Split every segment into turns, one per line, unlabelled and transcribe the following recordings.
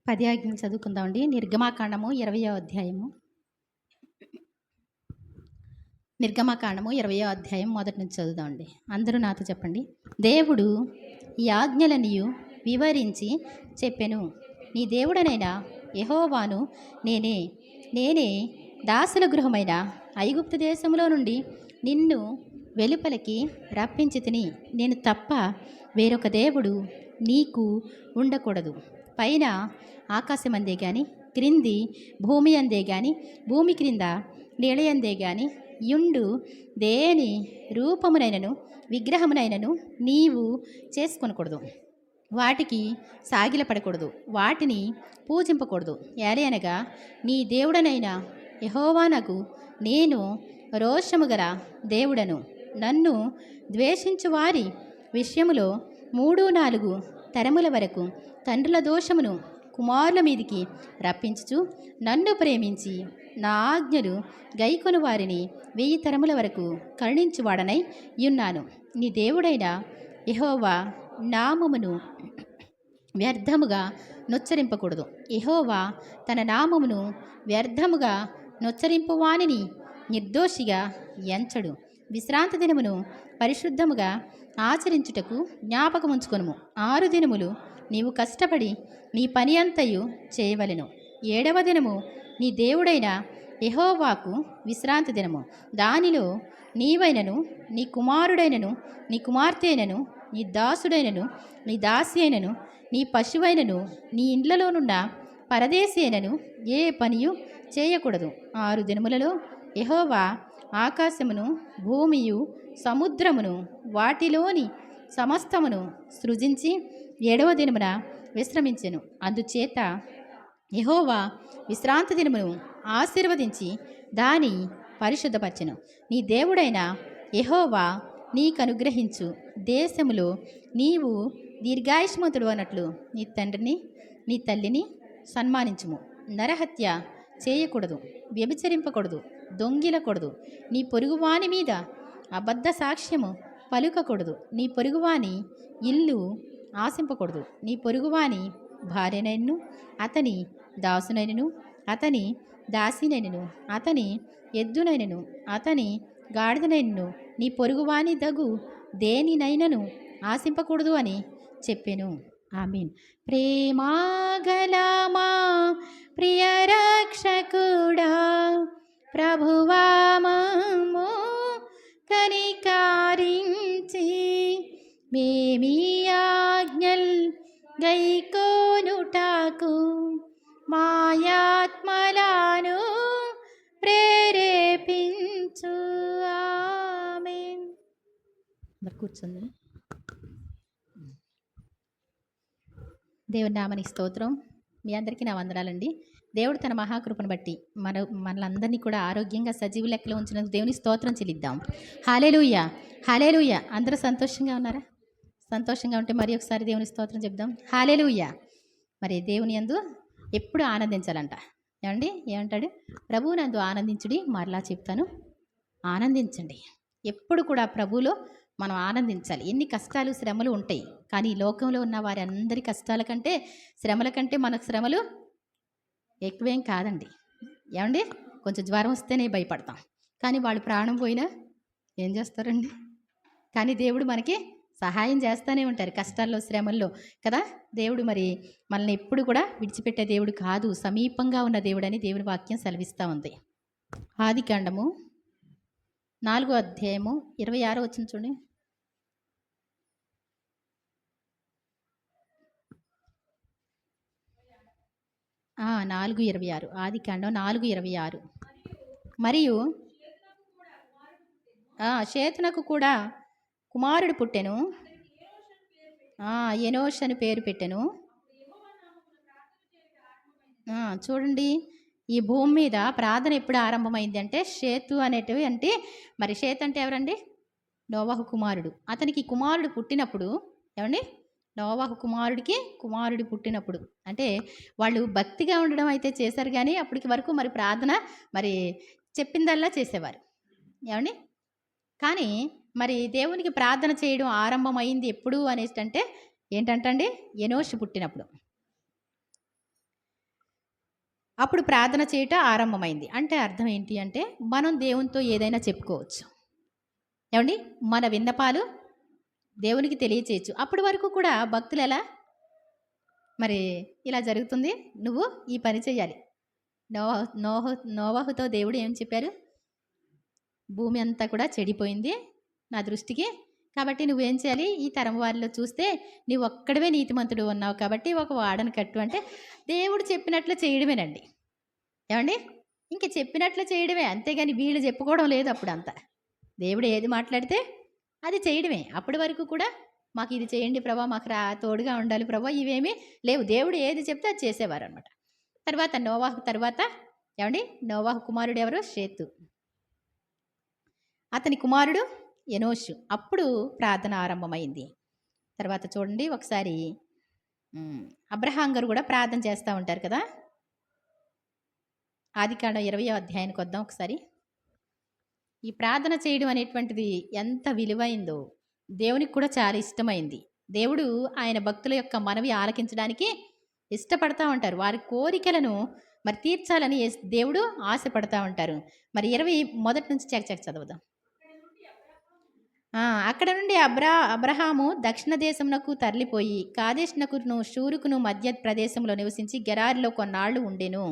10 ఆజ్ఞలు చదువుకుందామండి. నిర్గమాకాండము 20వ అధ్యాయము. నిర్గమాకాండము 20వ అధ్యాయం మొదటి నుంచి చదువుదామండి. అందరూ నాతో చెప్పండి. దేవుడు ఈ ఆజ్ఞలనియు వివరించి చెప్పెను. నీ దేవుడనైన యెహోవాను నేనే దాసుల గృహమైన ఐగుప్తు దేశంలో నుండి నిన్ను వెలుపలికి రప్పించి తిని, నేను తప్ప వేరొక దేవుడు నీకు ఉండకూడదు. పైన ఆకాశమందే గాని, క్రింది భూమి అందే గాని, భూమి క్రింద నీళయందే గాని యుండు దేని రూపమునైనను విగ్రహమునైనను నీవు చేసుకొనకూడదు. వాటికి సాగిలపడకూడదు, వాటిని పూజింపకూడదు. ఏలయనగా నీ దేవుడనైన యెహోవానగు నేను రోషము గల దేవుడను. నన్ను ద్వేషించు వారి విషయములో 3-4 తరముల వరకు తండ్రుల దోషమును కుమారుల మీదికి రప్పించుచు, నన్ను ప్రేమించి నా ఆజ్ఞలు గైకొను వారిని 1000 తరముల వరకు కరుణించువాడనై యున్నాను. నీ దేవుడైన యెహోవా నామమును వ్యర్థముగా నొచ్చరింపకూడదు. యెహోవా తన నామమును వ్యర్థముగా నొచ్చరింపు వానిని నిర్దోషిగా ఎంచడు. విశ్రాంతి దినమును పరిశుద్ధముగా ఆచరించుటకు జ్ఞాపకముంచుకొనుము. 6 దినములు నీవు కష్టపడి నీ పని అంతయు చేయవలెను. 7వ దినము నీ దేవుడైన యెహోవాకు విశ్రాంతి దినము. దానిలో నీవైనను, నీ కుమారుడైనను, నీ కుమార్తె అయినను, నీ దాసుడైనను, నీ దాసి అయినను, నీ పశువైనను, నీ ఇండ్లలోనున్న పరదేశి అయినను ఏ పనియు చేయకూడదు. 6 దినములలో యెహోవా ఆకాశమును, భూమియు, సముద్రమును, వాటిలోని సమస్తమును సృజించి 7వ దినమున విశ్రమించెను. అందుచేత యెహోవా విశ్రాంతి దినమును ఆశీర్వదించి దాని పరిశుద్ధపరచెను. నీ దేవుడైన యెహోవా నీకనుగ్రహించు దేశములో నీవు దీర్ఘాయుష్మంతుడు అన్నట్లు నీ తండ్రిని నీ తల్లిని సన్మానించుము. నరహత్య చేయకూడదు, వ్యభిచరింపకూడదు, దొంగిలకూడదు, నీ పొరుగువాని మీద అబద్ధ సాక్ష్యము పలుకకూడదు, నీ పొరుగువాని ఇల్లు ఆశింపకూడదు, నీ పొరుగువాని భార్యనైనను, అతని దాసునైనను, అతని దాసినైనను, అతని ఎద్దునైనను, అతని గాడిదనైనను, నీ పొరుగువాని దగు దేనినైనను ఆశింపకూడదు అని చెప్పెను. ఆమేన్. ప్రేమాగలమా ప్రియ రక్షకుడా, ప్రభువా మమ్ము కనికరించి మేమీ ఆజ్ఞల్ గైకొనుటకు మాయాత్మలను ప్రేరేపించు. ఆమేన్. మరి కూర్చుంది. దేవుని నామనికి స్తోత్రం. మీ అందరికీ నా వందనాలండి. దేవుడు తన మహాకృపను బట్టి మనలందరినీ కూడా ఆరోగ్యంగా సజీవ లెక్కలో ఉంచినందుకు దేవుని స్తోత్రం చెల్లిద్దాం. హల్లెలూయా, హల్లెలూయా. అందరూ సంతోషంగా ఉన్నారా? సంతోషంగా ఉంటే మరి ఒకసారి దేవుని స్తోత్రం చెప్దాం. హల్లెలూయా. మరి దేవుని యందు ఎప్పుడు ఆనందించాలంట. ఏమండి, ఏమంటాడు? ప్రభువు నందు ఆనందించుడి. మరలా చెప్తాను, ఆనందించండి. ఎప్పుడు కూడా ప్రభువులో మనం ఆనందించాలి. ఎన్ని కష్టాలు శ్రమలు ఉంటాయి, కానీ ఈ లోకంలో ఉన్న వారి అందరి కష్టాల కంటే శ్రమల కంటే మనకు శ్రమలు ఎక్కువేం కాదండి. ఏమండి, కొంచెం జ్వరం వస్తేనే భయపడతాం, కానీ వాళ్ళు ప్రాణం పోయినా ఏం చేస్తారండి? కానీ దేవుడు మనకి సహాయం చేస్తూనే ఉంటారు కష్టాల్లో, శ్రమల్లో కదా. దేవుడు మరి మనల్ని ఎప్పుడు కూడా విడిచిపెట్టే దేవుడు కాదు, సమీపంగా ఉన్న దేవుడు అని దేవుని వాక్యం సెలవిస్తూ ఉంది. ఆదికాండము 4వ అధ్యాయము 26 వచనం చూడండి. ఆ, 4:26. ఆదికాండం 4:26. మరియు షేతునకు కూడా కుమారుడు పుట్టెను. ఎనోష్ అని పేరు పెట్టెను. చూడండి, ఈ భూమి మీద ప్రార్థన ఎప్పుడు ఆరంభమైంది అంటే షేతు అనేటివి అంటే, మరి షేతు అంటే ఎవరండి? నోవహు కుమారుడు. అతనికి కుమారుడు పుట్టినప్పుడు, ఏమండి, నోవహు కుమారుడికి కుమారుడు పుట్టినప్పుడు అంటే వాళ్ళు భక్తిగా ఉండడం అయితే చేశారు, కానీ అప్పటికి వరకు మరి ప్రార్థన మరి చెప్పిందల్లా చేసేవారు. ఏమండి, కానీ మరి దేవునికి ప్రార్థన చేయడం ఆరంభమైంది ఎప్పుడు అనేసి అంటే ఏంటంటండి? ఎనోషు పుట్టినప్పుడు. అప్పుడు ప్రార్థన చేయటం ఆరంభమైంది. అంటే అర్థం ఏంటి అంటే మనం దేవునితో ఏదైనా చెప్పుకోవచ్చు. ఏవండి? మన విన్నపాలు దేవునికి తెలియచేయొచ్చు. అప్పటి వరకు కూడా భక్తులు ఎలా మరి ఇలా జరుగుతుంది. నువ్వు ఈ పని చేయాలి. నోవహుతో దేవుడు ఏం చెప్పారు? భూమి అంతా కూడా చెడిపోయింది నా దృష్టికి. కాబట్టి నువ్వేం చేయాలి? ఈ తరం వారిలో చూస్తే నీవు ఒక్కడివే నీతిమంతుడు ఉన్నావు కాబట్టి ఒక వాడను కట్టు అంటే దేవుడు చెప్పినట్లు చేయడమేనండి. ఏమండి? ఇంక చెప్పినట్లు చేయడమే. అంతేగాని వీళ్ళు చెప్పుకోవడం లేదు అప్పుడంతా. దేవుడు ఏది మాట్లాడితే అది చేయడమే. అప్పటి వరకు కూడా మాకు ఇది చేయండి ప్రభా, మాకు తోడుగా ఉండాలి ప్రభా, ఇవేమీ లేవు. దేవుడు ఏది చెప్తే అది చేసేవారు అనమాట. తర్వాత నోవాహు తర్వాత ఏమండి? నోవాహు కుమారుడు ఎవరు? షేతు. అతని కుమారుడు ఎనోషు. అప్పుడు ప్రార్థన ఆరంభమైంది. తర్వాత చూడండి ఒకసారి అబ్రహాం గారు కూడా ప్రార్థన చేస్తూ ఉంటారు కదా. ఆదికాండం 20వ అధ్యాయానికి వద్దాం ఒకసారి. ఈ ప్రార్థన చేయడం అనేటువంటిది ఎంత విలువైందో దేవునికి కూడా చాలా ఇష్టమైంది. దేవుడు ఆయన భక్తుల యొక్క మనవి ఆలకించడానికి ఇష్టపడతా ఉంటారు. వారి కోరికలను మరి తీర్చాలని దేవుడు ఆశపడతా ఉంటారు. మరి 20 మొదటి నుంచి చదువుదాం. అక్కడ నుండి అబ్రహాము దక్షిణ దేశమునకు తరలిపోయి కాదేష్నకును షూరుకును మధ్య ప్రదేశంలో నివసించి గెరారిలో కొన్నాళ్ళు ఉండెను.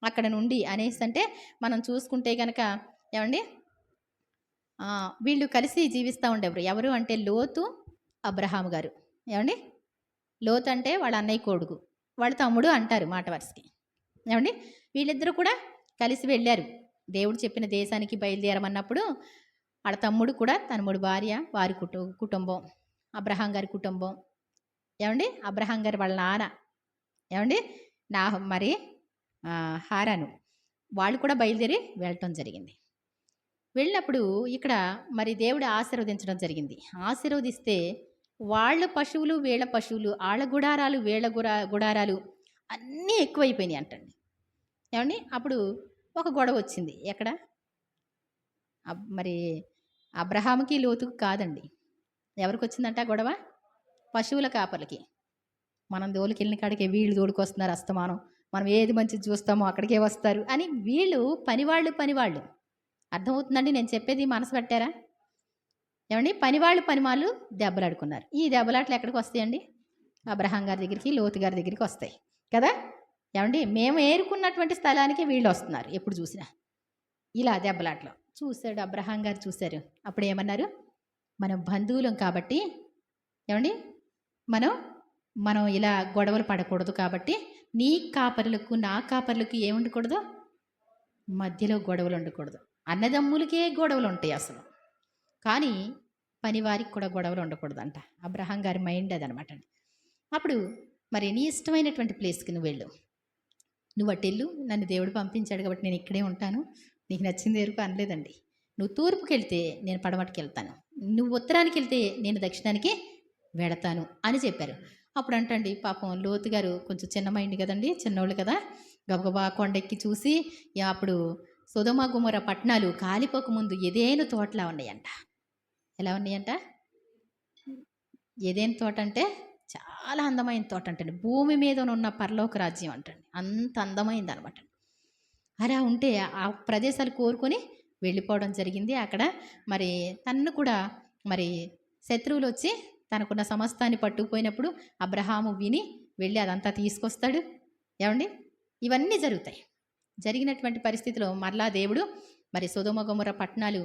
అక్కడ నుండి అనేసి అంటే మనం చూసుకుంటే కనుక ఏమండి వీళ్ళు కలిసి జీవిస్తూ ఉండేవారు. ఎవరు అంటే లోతు, అబ్రహాము గారు. ఏమండి? లోతు అంటే వాళ్ళ అన్నయ్య కొడుకు, వాళ్ళ తమ్ముడు అంటారు మాట వరుసకి. ఏమండి? వీళ్ళిద్దరూ కూడా కలిసి వెళ్ళారు. దేవుడు చెప్పిన దేశానికి బయలుదేరమన్నప్పుడు వాళ్ళ తమ్ముడు కూడా తన 3 భార్య, వారి కుటుంబం, అబ్రహాం గారి కుటుంబం. ఏమండి? అబ్రహాం గారి వాళ్ళ నాన్న ఏమండి మరి హారాను వాళ్ళు కూడా బయలుదేరి వెళ్ళటం జరిగింది. వెళ్ళినప్పుడు ఇక్కడ మరి దేవుడు ఆశీర్వదించడం జరిగింది. ఆశీర్వదిస్తే వాళ్ళ పశువులు వీళ్ళ పశువులు, వాళ్ళ గుడారాలు వీళ్ళ గుడారాలు అన్నీ ఎక్కువైపోయినాయి అంటండి. ఏమండి? అప్పుడు ఒక గొడవ వచ్చింది. ఎక్కడ? మరి అబ్రహాముకి లోతుకు కాదండి. ఎవరికి వచ్చిందంట గొడవ? పశువుల కాపర్లకి. మనం దోలికెళ్ళిన కాడికే వీళ్ళు దోడుకొస్తున్నారు అస్తమానం, మనం ఏది మంచిది చూస్తామో అక్కడికే వస్తారు అని వీళ్ళు పనివాళ్ళు అర్థమవుతుందండి నేను చెప్పేది? మనసు పెట్టారా? ఏమండి? పనివాళ్ళు దెబ్బలాడుకున్నారు. ఈ దెబ్బలాట్లు ఎక్కడికి వస్తాయండి? అబ్రహాం గారి దగ్గరికి, లోతు గారి దగ్గరికి వస్తాయి కదా. ఏమండి? మేము ఏరుకున్నటువంటి స్థలానికి వీళ్ళు వస్తున్నారు ఎప్పుడు చూసినా. ఇలా దెబ్బలాట్లు చూశాడు అబ్రహాం గారు, చూశారు. అప్పుడు ఏమన్నారు? మనం బంధువులం కాబట్టి ఏమండి మనం ఇలా గొడవలు పడకూడదు కాబట్టి నీ కాపరులకు నా కాపరులకు ఏముండకూడదు? మధ్యలో గొడవలు ఉండకూడదు. అన్నదమ్ములకే గొడవలు ఉంటాయి అసలు, కానీ పనివారికి కూడా గొడవలు ఉండకూడదంట. అబ్రహాం గారి మైండ్ అదనమాట అండి. అప్పుడు మరి నీ ఇష్టమైనటువంటి ప్లేస్కి నువ్వు వెళ్ళు, నువ్వు అటు వెళ్ళు, నన్ను దేవుడు పంపించాడు కాబట్టి నేను ఇక్కడే ఉంటాను, నీకు నచ్చింది ఎరుకు అనలేదండి. నువ్వు తూర్పుకి వెళ్తే నేను పడమటికి వెళ్తాను, నువ్వు ఉత్తరానికి వెళ్తే నేను దక్షిణానికి వెళతాను అని చెప్పారు. అప్పుడు అంటండి పాపం లోతు గారు కొంచెం చిన్న మైండ్ కదండి, చిన్నోళ్ళు కదా, గబగబా కొండెక్కి చూసి అప్పుడు సొదొమ గొమొర్రా పట్టణాలు కాలిపోక ముందు ఏదేను తోటలా ఉన్నాయంట. ఎలా ఉన్నాయంట? ఏదేను తోట అంటే చాలా అందమైన తోట అంటండి. భూమి మీద ఉన్న పరలోక రాజ్యం అంటండి, అంత అందమైంది అనమాట. అలా ఉంటే ఆ ప్రదేశాలు కోరుకొని వెళ్ళిపోవడం జరిగింది. అక్కడ మరి తన్ను కూడా మరి శత్రువులు వచ్చి తనకున్న సమస్తాన్ని పట్టుకుపోయినప్పుడు అబ్రహాము విని వెళ్ళి అదంతా తీసుకొస్తాడు. ఏమండి? ఇవన్నీ జరుగుతాయి. జరిగినటువంటి పరిస్థితిలో మరలా దేవుడు మరి సొదొమ గొమొర్రా పట్టణాలు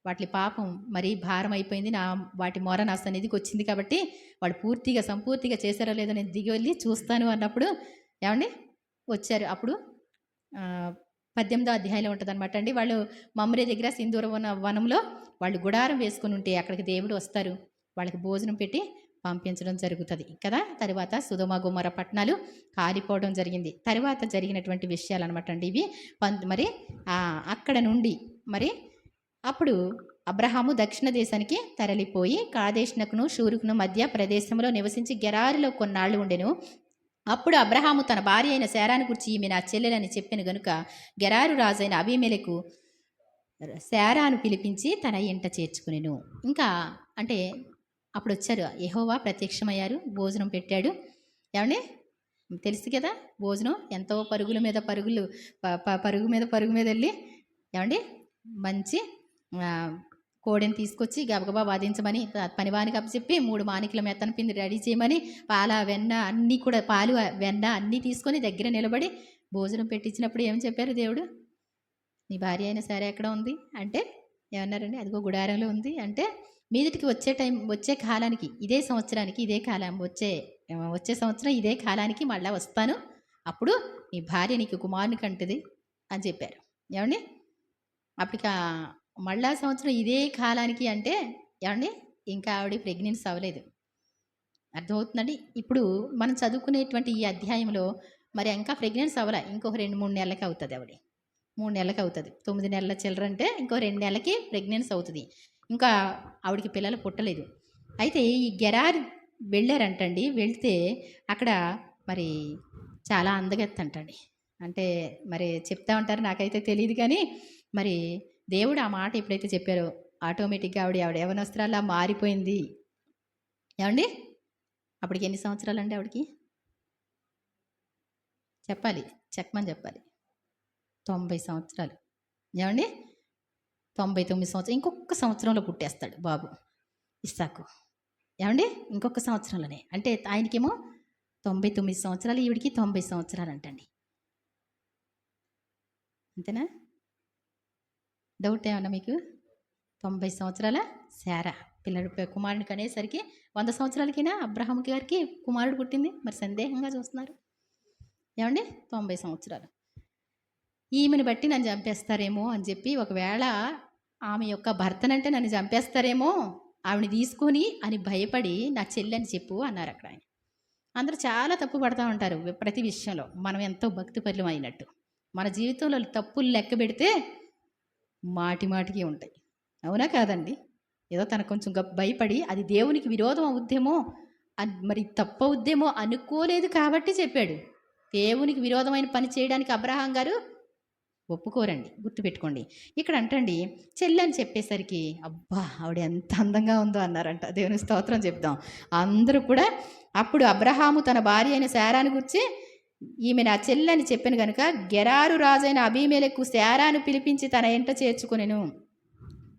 వాటి పాపం మరి భారం అయిపోయింది, వాటి మొర నా సన్నిధికి వచ్చింది కాబట్టి వాళ్ళు సంపూర్తిగా చేశారో లేదో నేను దిగి వెళ్ళి చూస్తాను అన్నప్పుడు ఏమండి వచ్చారు. అప్పుడు 18వ అధ్యాయంలో ఉంటుంది అనమాట అండి. వాళ్ళు మమ్రే దగ్గర సింధూర వనంలో వాళ్ళు గుడారం వేసుకుని ఉంటే అక్కడికి దేవుడు వస్తారు, వాళ్ళకి భోజనం పెట్టి పంపించడం జరుగుతుంది కదా. తర్వాత సొదొమ గొమొర్రా పట్టణాలు కాలిపోవడం జరిగింది. తర్వాత జరిగినటువంటి విషయాలు అనమాట అండి ఇవి. మరి అక్కడ నుండి మరి అప్పుడు అబ్రహాము దక్షిణ దేశానికి తరలిపోయి కాదేష్నకును షూరుకును మధ్య ప్రదేశంలో నివసించి గెరారులో కొన్నాళ్ళు ఉండెను. అప్పుడు అబ్రహాము తన భార్య అయిన శారాను గురించి ఈమె నా చెల్లెలని చెప్పిన గనుక గెరారు రాజైన అబీమెలెకు శారాను పిలిపించి తన ఇంట చేర్చుకునేను. ఇంకా అంటే అప్పుడు వచ్చారు, యెహోవా ప్రత్యక్షమయ్యారు, భోజనం పెట్టాడు. ఏమండి? తెలుసు కదా, భోజనం ఎంతో పరుగుల మీద పరుగులు, పరుగు మీద వెళ్ళి ఏమండి మంచి కోడిని తీసుకొచ్చి గబగబా వాదించమని పనివానికి అప్పచెప్పి 3 మానికల మెత్తన పిండి రెడీ చేయమని వెన్న అన్నీ కూడా పాలు వెన్న అన్నీ తీసుకొని దగ్గర నిలబడి భోజనం పెట్టించినప్పుడు ఏం చెప్పారు దేవుడు? నీ భార్య అయినా సరే ఎక్కడ ఉంది అంటే ఏమన్నారండి? అదిగో గుడారంలో ఉంది అంటే మీదటికి వచ్చే కాలానికి ఇదే సంవత్సరానికి ఇదే కాలం వచ్చే సంవత్సరం ఇదే కాలానికి మళ్ళీ వస్తాను, అప్పుడు నీ భార్య నీకు కుమారుని కంటది అని చెప్పారు. ఏమండి అప్పటికి మళ్ళా సంవత్సరం ఇదే కాలానికి అంటే ఏమండి ఇంకా ఆవిడ ప్రెగ్నెన్సీ అవ్వలేదు. అర్థమవుతుందండి? ఇప్పుడు మనం చదువుకునేటువంటి ఈ అధ్యాయంలో మరి ఇంకా ప్రెగ్నెన్సీ అవ్వలే, ఇంకొక 2-3 నెలలకి అవుతుంది. ఆవిడ 3 నెలలకు అవుతుంది. 9 నెలల చిల్లర అంటే ఇంకో 2 నెలలకి ప్రెగ్నెన్సీ అవుతుంది. ఇంకా ఆవిడకి పిల్లలు పుట్టలేదు. అయితే ఈ గెరార్ వెళ్ళారంటండి. వెళ్తే అక్కడ మరి చాలా అందగత్తంటండి. అంటే మరి చెప్తా ఉంటారు, నాకైతే తెలియదు. కానీ మరి దేవుడు ఆ మాట ఎప్పుడైతే చెప్పారో ఆటోమేటిక్గా ఆవిడ యవనస్త్రాలా మారిపోయింది. ఏమండి అప్పటికి ఎన్ని సంవత్సరాలు అండి ఆవిడకి? చెప్పమని చెప్పాలి. 90 సంవత్సరాలు. ఏమండి 99 సంవత్సరం. ఇంకొక సంవత్సరంలో పుట్టేస్తాడు బాబు ఇస్సాకు. ఏమండి ఇంకొక సంవత్సరంలోనే. అంటే ఆయనకేమో 99 సంవత్సరాలు, ఈవిడికి 90 సంవత్సరాలు అంటండి. అంతేనా? డౌట్ ఏమన్నా మీకు? 90 సంవత్సరాల శారా కుమారుడికి అనేసరికి 100 సంవత్సరాలకైనా అబ్రహాం గారికి కుమారుడు పుట్టింది. మరి సందేహంగా చూస్తున్నారు. ఏమండి 90 సంవత్సరాలు. ఈమెను బట్టి నన్ను చంపేస్తారేమో అని చెప్పి, ఒకవేళ ఆమె యొక్క భర్తనంటే నన్ను చంపేస్తారేమో ఆవిడని తీసుకొని అని భయపడి నా చెల్లని చెప్పు అన్నారు అక్కడ ఆయన. అందరూ చాలా తప్పు పడుతూ ఉంటారు ప్రతి విషయంలో. మనం ఎంతో భక్తి పరులం అయినట్టు మన జీవితంలో తప్పులు లెక్క పెడితే మాటికి ఉంటాయి. అవునా కాదండి? ఏదో తనకు కొంచెం భయపడి అది దేవునికి విరోధం అవుద్దేమో మరి తప్పు అవుద్దేమో అనుకోలేదు కాబట్టి చెప్పాడు. దేవునికి విరోధమైన పని చేయడానికి అబ్రహాం గారు ఒప్పుకోరండి, గుర్తుపెట్టుకోండి. ఇక్కడ అంటండి చెల్లి అని చెప్పేసరికి అబ్బా ఆవిడ ఎంత అందంగా ఉందో అన్నారంట. దేవుని స్తోత్రం చెప్దాం. అందరూ కూడా అప్పుడు అబ్రహాము తన భార్య అయిన శారాను గురించి ఈమె నా చెల్లి అని చెప్పాను కనుక గెరారు రాజైన అబీమెలెకు శారాను పిలిపించి తన ఎంట చేర్చుకొనెను.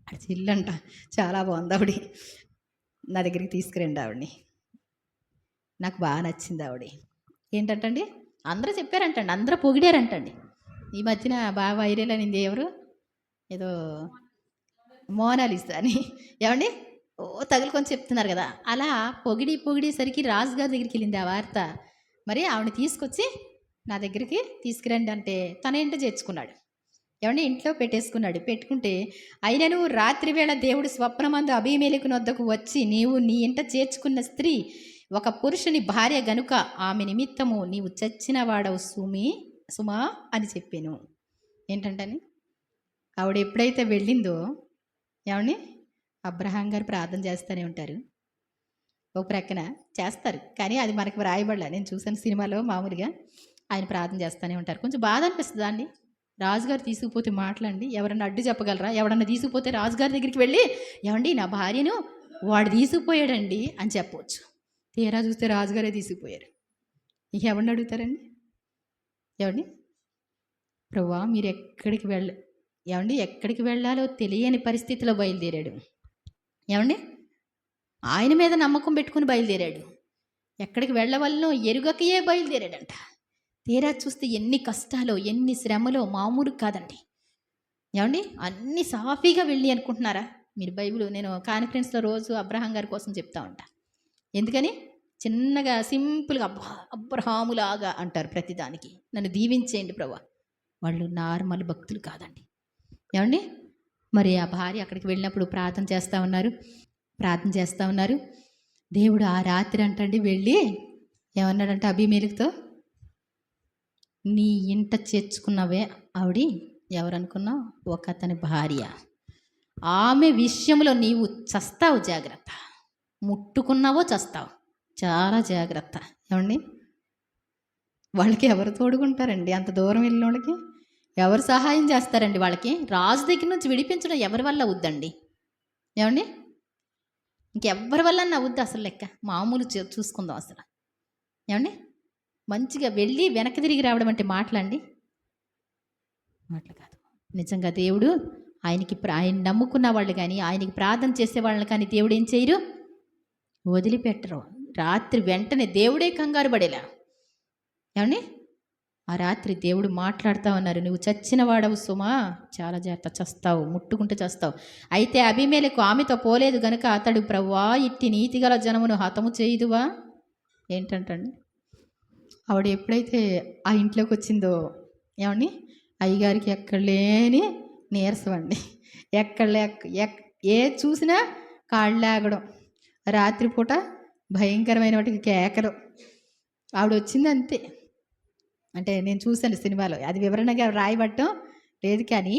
అది చెల్లంట. చాలా బాగుంది ఆవిడ. నా దగ్గరికి తీసుకురండి ఆవిడని. నాకు బాగా నచ్చింది ఆవిడ. ఏంటంటండి అందరూ చెప్పారంటండి, అందరూ పొగిడారంటండి. ఈ మధ్యన బాగా వైరల్ అనింది ఎవరు, ఏదో మోనాలిసా అని. ఏమండి తగులుకొని చెప్తున్నారు కదా. అలా పొగిడేసరికి రాజుగారి దగ్గరికి వెళ్ళింది ఆ వార్త. మరి ఆవిడని తీసుకొచ్చి నా దగ్గరికి తీసుకురండి అంటే తన ఇంట చేర్చుకున్నాడు. ఏమండి ఇంట్లో పెట్టేసుకున్నాడు. పెట్టుకుంటే అయినను రాత్రి వేళ దేవుడు స్వప్నమందు అబీమెలెకు వద్దకు వచ్చి, నీవు నీ ఇంట చేర్చుకున్న స్త్రీ ఒక పురుషుని భార్య గనుక ఆమె నిమిత్తము నీవు చచ్చిన వాడవు సుమా అని చెప్పాను. ఏంటంటని ఆవిడ ఎప్పుడైతే వెళ్ళిందో ఏమండి అబ్రహాం గారు ప్రార్థన చేస్తూనే ఉంటారు. ఒక ప్రక్కన చేస్తారు, కానీ అది మనకు రాయబడలే. నేను చూసాను సినిమాలో మామూలుగా ఆయన ప్రార్థన చేస్తూనే ఉంటారు. కొంచెం బాధ అనిపిస్తుందా అండి? రాజుగారు తీసుకుపోతే మాట్లాడండి, ఎవరన్నా అడ్డు చెప్పగలరా? ఎవడన్నా తీసుకుపోతే రాజుగారి దగ్గరికి వెళ్ళి ఏమండి నా భార్యను వాడు తీసుకుపోయాడండి అని చెప్పవచ్చు. తీరా చూస్తే రాజుగారే తీసుకుపోయారు. ఇక ఎవరిని అడుగుతారండి? ఏమండి ప్రభువా మీరు ఎక్కడికి వెళ్ళాలో తెలియని పరిస్థితిలో బయలుదేరాడు. ఏమండి ఆయన మీద నమ్మకం పెట్టుకుని బయలుదేరాడు. ఎక్కడికి వెళ్ళవలనో ఎరుగకయే బయలుదేరాడంట. తీరా చూస్తే ఎన్ని కష్టాలో ఎన్ని శ్రమలో మామూలు కాదండి. ఏమండి అన్ని సాఫీగా వెళ్ళి అనుకుంటున్నారా మీరు? బైబిల్ నేను కాన్ఫరెన్స్లో రోజు అబ్రహాం గారి కోసం చెప్తా ఉంటా. ఎందుకని చిన్నగా సింపుల్గా అబ్రహాములాగా అంటారు ప్రతిదానికి. నన్ను దీవించేయండి ప్రభా. వాళ్ళు నార్మల్ భక్తులు కాదండి. ఏమండి మరి ఆ భార్య అక్కడికి వెళ్ళినప్పుడు ప్రార్థన చేస్తూ ఉన్నారు. దేవుడు ఆ రాత్రి అంటండి వెళ్ళి ఏమన్నాడంటే అబీమెలెకుతో, నీ ఇంట చేర్చుకున్నవే ఆవిడ ఎవరనుకున్నావు? ఒక అతని భార్య. ఆమె విషయంలో నీవు చస్తావు, జాగ్రత్త. ముట్టుకున్నావో చస్తావు, చాలా జాగ్రత్త. ఏమండి వాళ్ళకి ఎవరు తోడుకుంటారండి? అంత దూరం వెళ్ళిన వాళ్ళకి ఎవరు సహాయం చేస్తారండి? వాళ్ళకి రాజు దగ్గర నుంచి విడిపించడం ఎవరి వల్ల అవుద్దండి? ఏమండి ఇంకెవ్వరి వల్ల అవుద్ది అసలు లెక్క? మామూలు చూసుకుందాం అసలు. ఏమండి మంచిగా వెళ్ళి వెనక్కి తిరిగి రావడం అంటే మాటలండి, మాటలు కాదు. నిజంగా దేవుడు ఆయన నమ్ముకున్న వాళ్ళు కానీ, ఆయనకి ప్రార్థన చేసే వాళ్ళని కానీ దేవుడు ఏం చేయరు, వదిలిపెట్టరు. రాత్రి వెంటనే దేవుడే కంగారు పడేలా. ఏమండి, ఆ రాత్రి దేవుడు మాట్లాడుతూ ఉన్నారు, నువ్వు చచ్చిన వాడవు సుమా, చాలా జాగ్రత్త, చస్తావు, ముట్టుకుంటే చస్తావు. అయితే అబీమెలెకు ఆమెతో పోలేదు గనుక అతడు, ప్రభువా ఇట్టి నీతిగల జనమును హతము చేయుదువా. ఏంటంటండి, ఆవిడ ఎప్పుడైతే ఆ ఇంట్లోకి వచ్చిందో, ఏమండి, అయ్యగారికి ఎక్కడ లేని నీరసం అండి. ఏ చూసినా కాళ్ళు లాగడం, రాత్రిపూట భయంకరమైన వాటికి కేకలు. ఆవిడ వచ్చింది అంతే. అంటే నేను చూశాను సినిమాలో, అది వివరణగా రాయబట్టం లేదు కానీ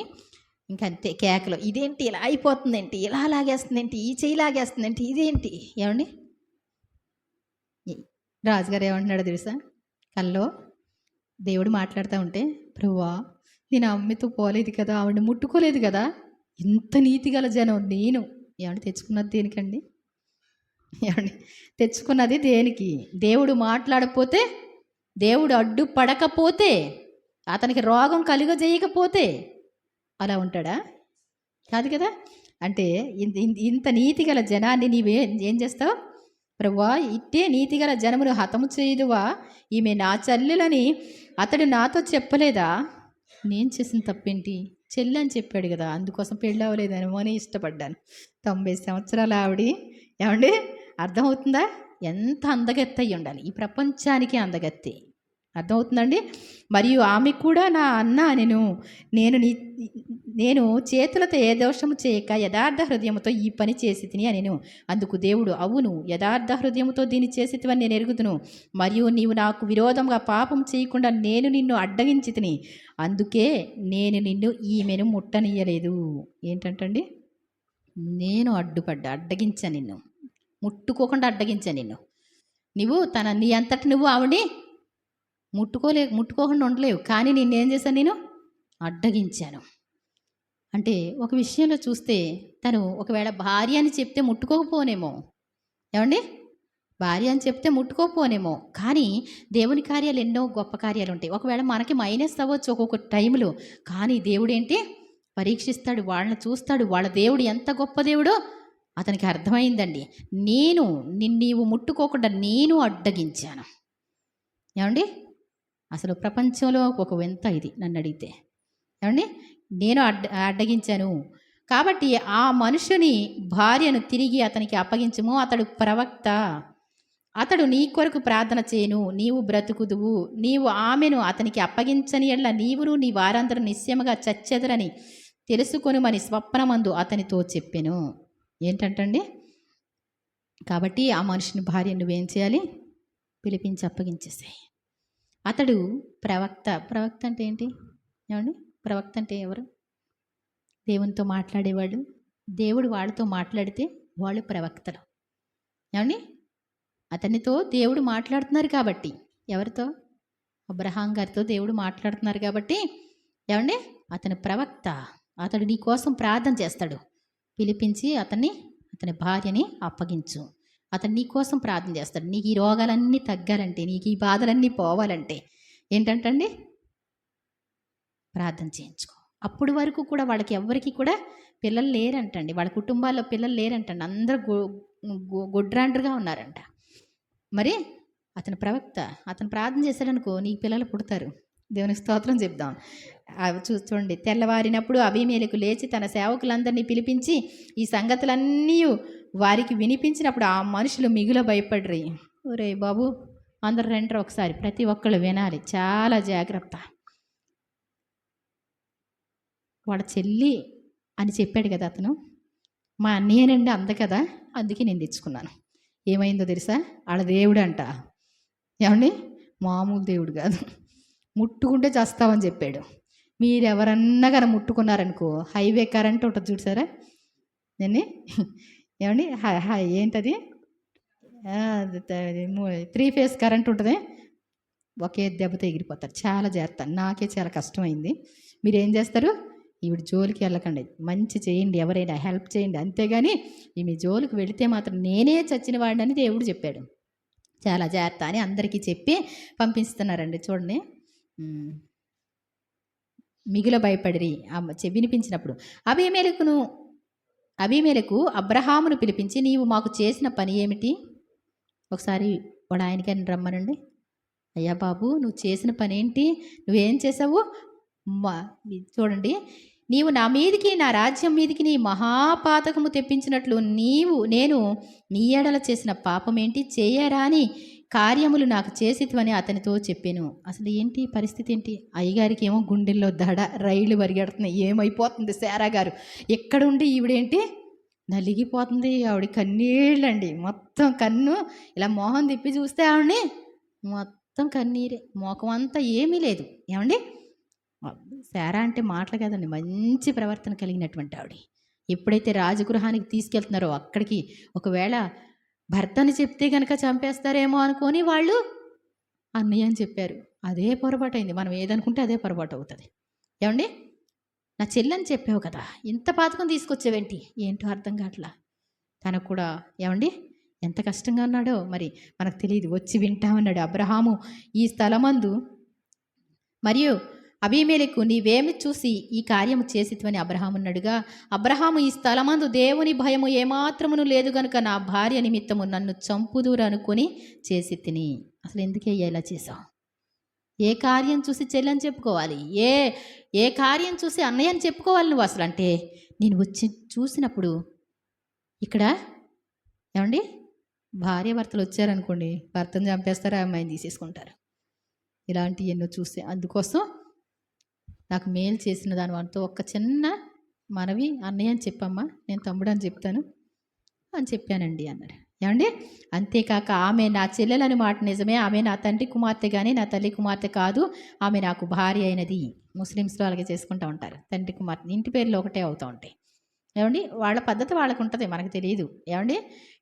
ఇంకంతే కేకలు. ఇదేంటి ఇలా అయిపోతుందేంటి, ఇలా లాగేస్తుందేంటి, ఈ చెయ్యి లాగేస్తుందేంటి, ఇదేంటి. ఏమండి, రాజుగారు ఏమంటున్నాడో తెలుసా, కల్లో దేవుడు మాట్లాడుతూ ఉంటే, ప్రభువా నేను అమ్మితో పోలేదు కదా, ఆవిడ ముట్టుకోలేదు కదా, ఇంత నీతిగల జనం నేను ఏమంటే తెచ్చుకున్నది దేనికండి. ఏమండి, తెచ్చుకున్నది దేనికి? దేవుడు మాట్లాడకపోతే, దేవుడు అడ్డుపడకపోతే, అతనికి రోగం కలుగజేయకపోతే అలా ఉంటాడా? కాదు కదా. అంటే ఇంత నీతిగల జనాన్ని ఏం చేస్తావు? ప్రభువా ఇట్టే నీతిగల జనమును హతము చేయుదువా, ఈమె నా చెల్లెలని అతడు నాతో చెప్పలేదా? నేను చేసిన తప్పేంటి? చెల్లి అని చెప్పాడు కదా, అందుకోసం పెళ్ళి అవ్వలేదని అని ఇష్టపడ్డాను. 90 సంవత్సరాల ఆవిడ. ఏమండి, అర్థమవుతుందా? ఎంత అందగత్తి అయి ఉండాలి, ఈ ప్రపంచానికి అందగత్తి. అర్థమవుతుందండి. మరియు ఆమె కూడా నా అన్న నేను చేతులతో ఏ దోషము చేయక యథార్థ హృదయముతో ఈ పని చేసి తిని నేను. అందుకు దేవుడు, అవును యథార్థ హృదయముతో దీన్ని చేసితివని నేను ఎరుగుదును, మరియు నీవు నాకు విరోధంగా పాపం చేయకుండా నేను నిన్ను అడ్డగించి తిని, అందుకే నేను నిన్ను ఈమెను ముట్టనీయలేదు. ఏంటంటండి, నేను అడ్డగించా, నిన్ను ముట్టుకోకుండా అడ్డగించా నిన్ను. నీ అంతటి నువ్వు ఆవిడని ముట్టుకోకుండా ఉండలేవు, కానీ నేనేం చేశాను, నేను అడ్డగించాను. అంటే ఒక విషయంలో చూస్తే తను ఒకవేళ భార్య అని చెప్తే ముట్టుకోకపోనేమో. ఏమండి, భార్య అని చెప్తే ముట్టుకోకపోనేమో, కానీ దేవుని కార్యాలు ఎన్నో గొప్ప కార్యాలు ఉంటాయి. ఒకవేళ మనకి మైనస్ అవ్వచ్చు ఒక్కొక్క టైంలో, కానీ దేవుడు ఏంటి పరీక్షిస్తాడు, వాళ్ళని చూస్తాడు. వాళ్ళ దేవుడు ఎంత గొప్ప దేవుడో అతనికి అర్థమైందండి. నీవు ముట్టుకోకుండా నేను అడ్డగించాను. ఏమండి, అసలు ప్రపంచంలో ఒక వింత ఇది నన్ను అడిగితే. ఏమండి, నేను అడ్డగించాను కాబట్టి ఆ మనుషుని భార్యను తిరిగి అతనికి అప్పగించము, అతడు ప్రవక్త, అతడు నీ కొరకు ప్రార్థన చేయను, నీవు బ్రతుకుదువు. నీవు ఆమెను అతనికి అప్పగించని ఎడ్ల నీవును నీ వారందరూ నిశ్చయముగా చచ్చెదరని తెలుసుకొనుమని స్వప్నమందు అతనితో చెప్పెను. ఏంటంటండి, కాబట్టి ఆ మనుషుని భార్య నువ్వేం చేయాలి, పిలిపించి అప్పగించేసాయి. అతడు ప్రవక్త. ప్రవక్త అంటే ఏంటి? ఏమండి, ప్రవక్త అంటే ఎవరు? దేవునితో మాట్లాడేవాడు. దేవుడు వాళ్ళతో మాట్లాడితే వాళ్ళు ప్రవక్తలు. ఏమండి, అతనితో దేవుడు మాట్లాడుతున్నారు కాబట్టి, ఎవరితో? అబ్రహాం గారితో దేవుడు మాట్లాడుతున్నారు కాబట్టి, ఏమండి, అతని ప్రవక్త. అతడు నీ కోసం ప్రార్థన చేస్తాడు. పిలిపించి అతని భార్యని అప్పగించు. అతను నీ కోసం ప్రార్థన చేస్తాడు. నీకు ఈ రోగాలన్నీ తగ్గాలంటే, నీకు ఈ బాధలన్నీ పోవాలంటే ఏంటంటండి, ప్రార్థన చేయించుకో. అప్పుడు వరకు కూడా వాళ్ళకి ఎవ్వరికి కూడా పిల్లలు లేరంటండి, వాళ్ళ కుటుంబాల్లో పిల్లలు లేరంటండి, అందరూ గొడ్రాండ్రుగా ఉన్నారంట. మరి అతను ప్రవక్త, అతను ప్రార్థన చేశాడనుకో నీకు పిల్లలు పుడతారు. దేవునికి స్తోత్రం చెప్దాం. చూడండి, తెల్లవారినప్పుడు అబీమెలెకు లేచి తన సేవకులందరినీ పిలిపించి ఈ సంగతులన్నీ వారికి వినిపించినప్పుడు ఆ మనుషులు మిగుల భయపడ్రి. ఒరే బాబు, అందరు రండి ఒకసారి, ప్రతి ఒక్కళ్ళు వినాలి, చాలా జాగ్రత్త. వాళ్ళ చెల్లి అని చెప్పాడు కదా అతను, మా అన్నయ్యనండి అంద కదా, అందుకే నేను తెచ్చుకున్నాను. ఏమైందో తెలుసా, వాళ్ళ దేవుడు అంట. ఏమండి, మామూలు దేవుడు కాదు, ముట్టుకుంటే చేస్తామని చెప్పాడు. మీరు ఎవరన్నా కానీ ముట్టుకున్నారనుకో, హైవే కరెంట్ ఉంటుంది చూసారా, నేను ఏమండి ఏంటది 3 ఫేజ్ కరెంట్ ఉంటుంది, ఒకే దెబ్బతో ఎగిరిపోతారు. చాలా జాగ్రత్త. నాకే చాలా కష్టమైంది. మీరు ఏం చేస్తారు, ఈవిడ జోలికి వెళ్ళకండి, మంచి చేయండి, ఎవరైనా హెల్ప్ చేయండి, అంతేగాని ఈమె జోలికి వెళితే మాత్రం నేనే చచ్చిన వాడిని దేవుడు చెప్పాడు. చాలా జాగ్రత్త అని అందరికీ చెప్పి పంపిస్తున్నారండి. చూడండి, ఉమ్, మిగుల భయపడిరి వినిపించినప్పుడు అబీమెలెకును అబీమెలెకు అబ్రహామును పిలిపించి, నీవు మాకు చేసిన పని ఏమిటి? ఒకసారి వాడు ఆయనకని రమ్మనండి. అయ్యా బాబు, నువ్వు చేసిన పని ఏంటి? నువ్వేం చేసావు? చూడండి, నీవు నా మీదికి, నా రాజ్యం మీదికి నీ మహాపాతకము తెప్పించినట్లు నేను నీ ఎడల చేసిన పాపం ఏంటి? చేయరాని కార్యములు నాకు చేసిత్వని అతనితో చెప్పాను. అసలు ఏంటి పరిస్థితి ఏంటి? అయ్యగారికి ఏమో గుండెల్లో దడ, రైలు పరిగెడుతున్నాయి. ఏమైపోతుంది శారా గారు? ఎక్కడుండి ఈవిడేంటి నలిగిపోతుంది. ఆవిడ కన్నీళ్ళండి, మొత్తం కన్ను ఇలా మోహం తిప్పి చూస్తే ఆవిడని మొత్తం కన్నీరే, మోకం అంతా ఏమీ లేదు. ఏమండి, శారా అంటే మాటలు కదండి, మంచి ప్రవర్తన కలిగినటువంటి ఆవిడ. ఎప్పుడైతే రాజగృహానికి తీసుకెళ్తున్నారో అక్కడికి ఒకవేళ భర్తని చెప్తే కనుక చంపేస్తారేమో అనుకొని వాళ్ళు అన్నయ్య అని చెప్పారు. అదే పొరపాటు అయింది. మనం ఏదనుకుంటే అదే పొరపాటు అవుతుంది. ఏమండి, నా చెల్లని చెప్పావు కదా, ఇంత పాతకం తీసుకొచ్చేవేంటి? ఏంటో అర్థం కావట్లా. తనకు కూడా ఏమండి ఎంత కష్టంగా ఉన్నాడో మరి మనకు తెలియదు. వచ్చి వింటామన్నాడు. అబ్రహాము ఈ స్థలమందు మరియు అబీమెలెకు, నీవేమి చూసి ఈ కార్యము చేసిత్వని అబ్రహామున్నడుగా, అబ్రహాము, ఈ స్థలమందు దేవుని భయము ఏమాత్రమును లేదు గనుక నా భార్య నిమిత్తము నన్ను చంపుదురు అనుకొని చేసి తిని. అసలు ఎందుకయ్యా ఇలా చేసావు? ఏ కార్యం చూసి చెల్లని చెప్పుకోవాలి? ఏ కార్యం చూసి అన్నయ్యని చెప్పుకోవాలి నువ్వు? అసలు అంటే నేను వచ్చి చూసినప్పుడు ఇక్కడ ఏమండి, భార్య భర్తలు వచ్చారనుకోండి, భర్తను చంపేస్తారు, అమ్మాయిని తీసేసుకుంటారు. ఇలాంటివి ఎన్నో చూస్తే, అందుకోసం నాకు మేలు చేసిన దాని వాటితో ఒక్క చిన్న మనవి, అన్నయ్య అని చెప్పమ్మా, నేను తమ్ముడు అని చెప్తాను అని చెప్పానండి అన్నాడు. ఏమండి, అంతేకాక ఆమె నా చెల్లెలని మాట నిజమే, ఆమె నా తండ్రి కుమార్తె కానీ నా తల్లి కుమార్తె కాదు, ఆమె నాకు భార్య అయినది. ముస్లిమ్స్లో అలాగే చేసుకుంటూ ఉంటారు. తండ్రి కుమార్తె ఇంటి పేర్లు ఒకటే అవుతూ ఉంటాయి. ఏమండి, వాళ్ళ పద్ధతి వాళ్ళకు ఉంటుంది, మనకు తెలియదు. ఏమండి,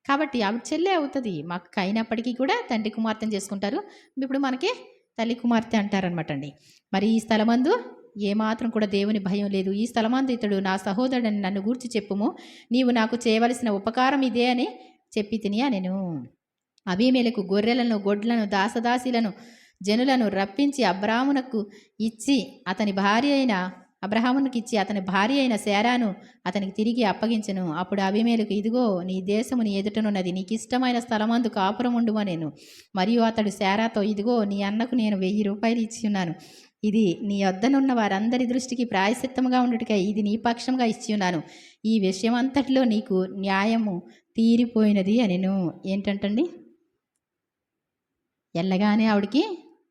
కాబట్టి ఆవిడ చెల్లె అవుతుంది మాకు అయినప్పటికీ కూడా తండ్రి కుమార్తెను చేసుకుంటారు. ఇప్పుడు మనకి తల్లి కుమార్తె అంటారనమాట అండి. మరి ఈ స్థలమందు ఏమాత్రం కూడా దేవుని భయం లేదు. ఈ స్థలమందు ఇతడు నా సహోదరుడని నన్ను గూర్చి చెప్పుము, నీవు నాకు చేయవలసిన ఉపకారం ఇదే అని చెప్పి తిని నేను అబీమెలెకు గొర్రెలను, గొడ్లను, దాసదాసీలను, జనులను రప్పించి అబ్రాహామునకు ఇచ్చి అతని భార్య అయిన శారాను అతనికి తిరిగి అప్పగించెను. అప్పుడు అబీమెలెకు, ఇదిగో నీ దేశము నీ ఎదుటనున్నది, నీకు ఇష్టమైన స్థలమందు కాపురం ఉండుమనెను. మరియు అతడు శారాతో, ఇదిగో నీ అన్నకు నేను 1000 రూపాయలు ఇచ్చి ఉన్నాను, ఇది నీ వద్దనున్న వారందరి దృష్టికి ప్రాయశ్చిత్తముగా ఉండుటకై ఇది నీ పక్షంగా ఇచ్చి ఉన్నాను. ఈ విషయం అంతటిలో నీకు న్యాయము తీరిపోయినది అనెను. ఏంటంటండి, ఎల్లగానే ఆవిడికి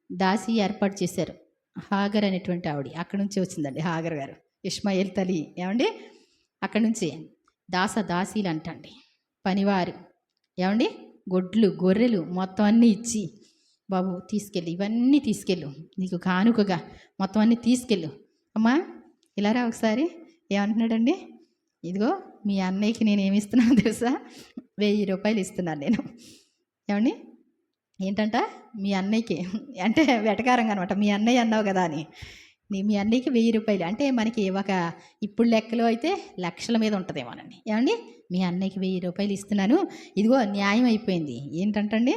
దాసి ఏర్పాటు చేశారు. హాగర్ అనేటువంటి ఆవిడ అక్కడి నుంచి వచ్చిందండి. హాగర్ గారు ఇష్మాయేల్ తల్లి. ఏమండి, అక్కడి నుంచి దాసీలు అంటండి, పనివారు. ఏమండి, గొడ్లు, గొర్రెలు మొత్తం అన్నీ ఇచ్చి, బాబు తీసుకెళ్ళు, ఇవన్నీ తీసుకెళ్ళు, నీకు కానుకగా మొత్తం అన్నీ తీసుకెళ్ళు. అమ్మా ఇలా రా ఒకసారి. ఏమంటున్నాడండి, ఇదిగో మీ అన్నయ్యకి నేను ఏమి ఇస్తున్నాను తెలుసా? 1000 రూపాయలు ఇస్తున్నాను నేను. ఏమండి, ఏంటంట మీ అన్నయ్యకి, అంటే వెటకారంగా అనమాట, మీ అన్నయ్య అన్నావు కదా అని. మీ అన్నయ్యకి 1000 రూపాయలు అంటే మనకి ఒక ఇప్పుడు లెక్కలో అయితే లక్షల మీద ఉంటుందేమోనండి. ఏమండి, మీ అన్నయ్యకి 1000 రూపాయలు ఇస్తున్నాను, ఇదిగో న్యాయం అయిపోయింది. ఏంటంటండి,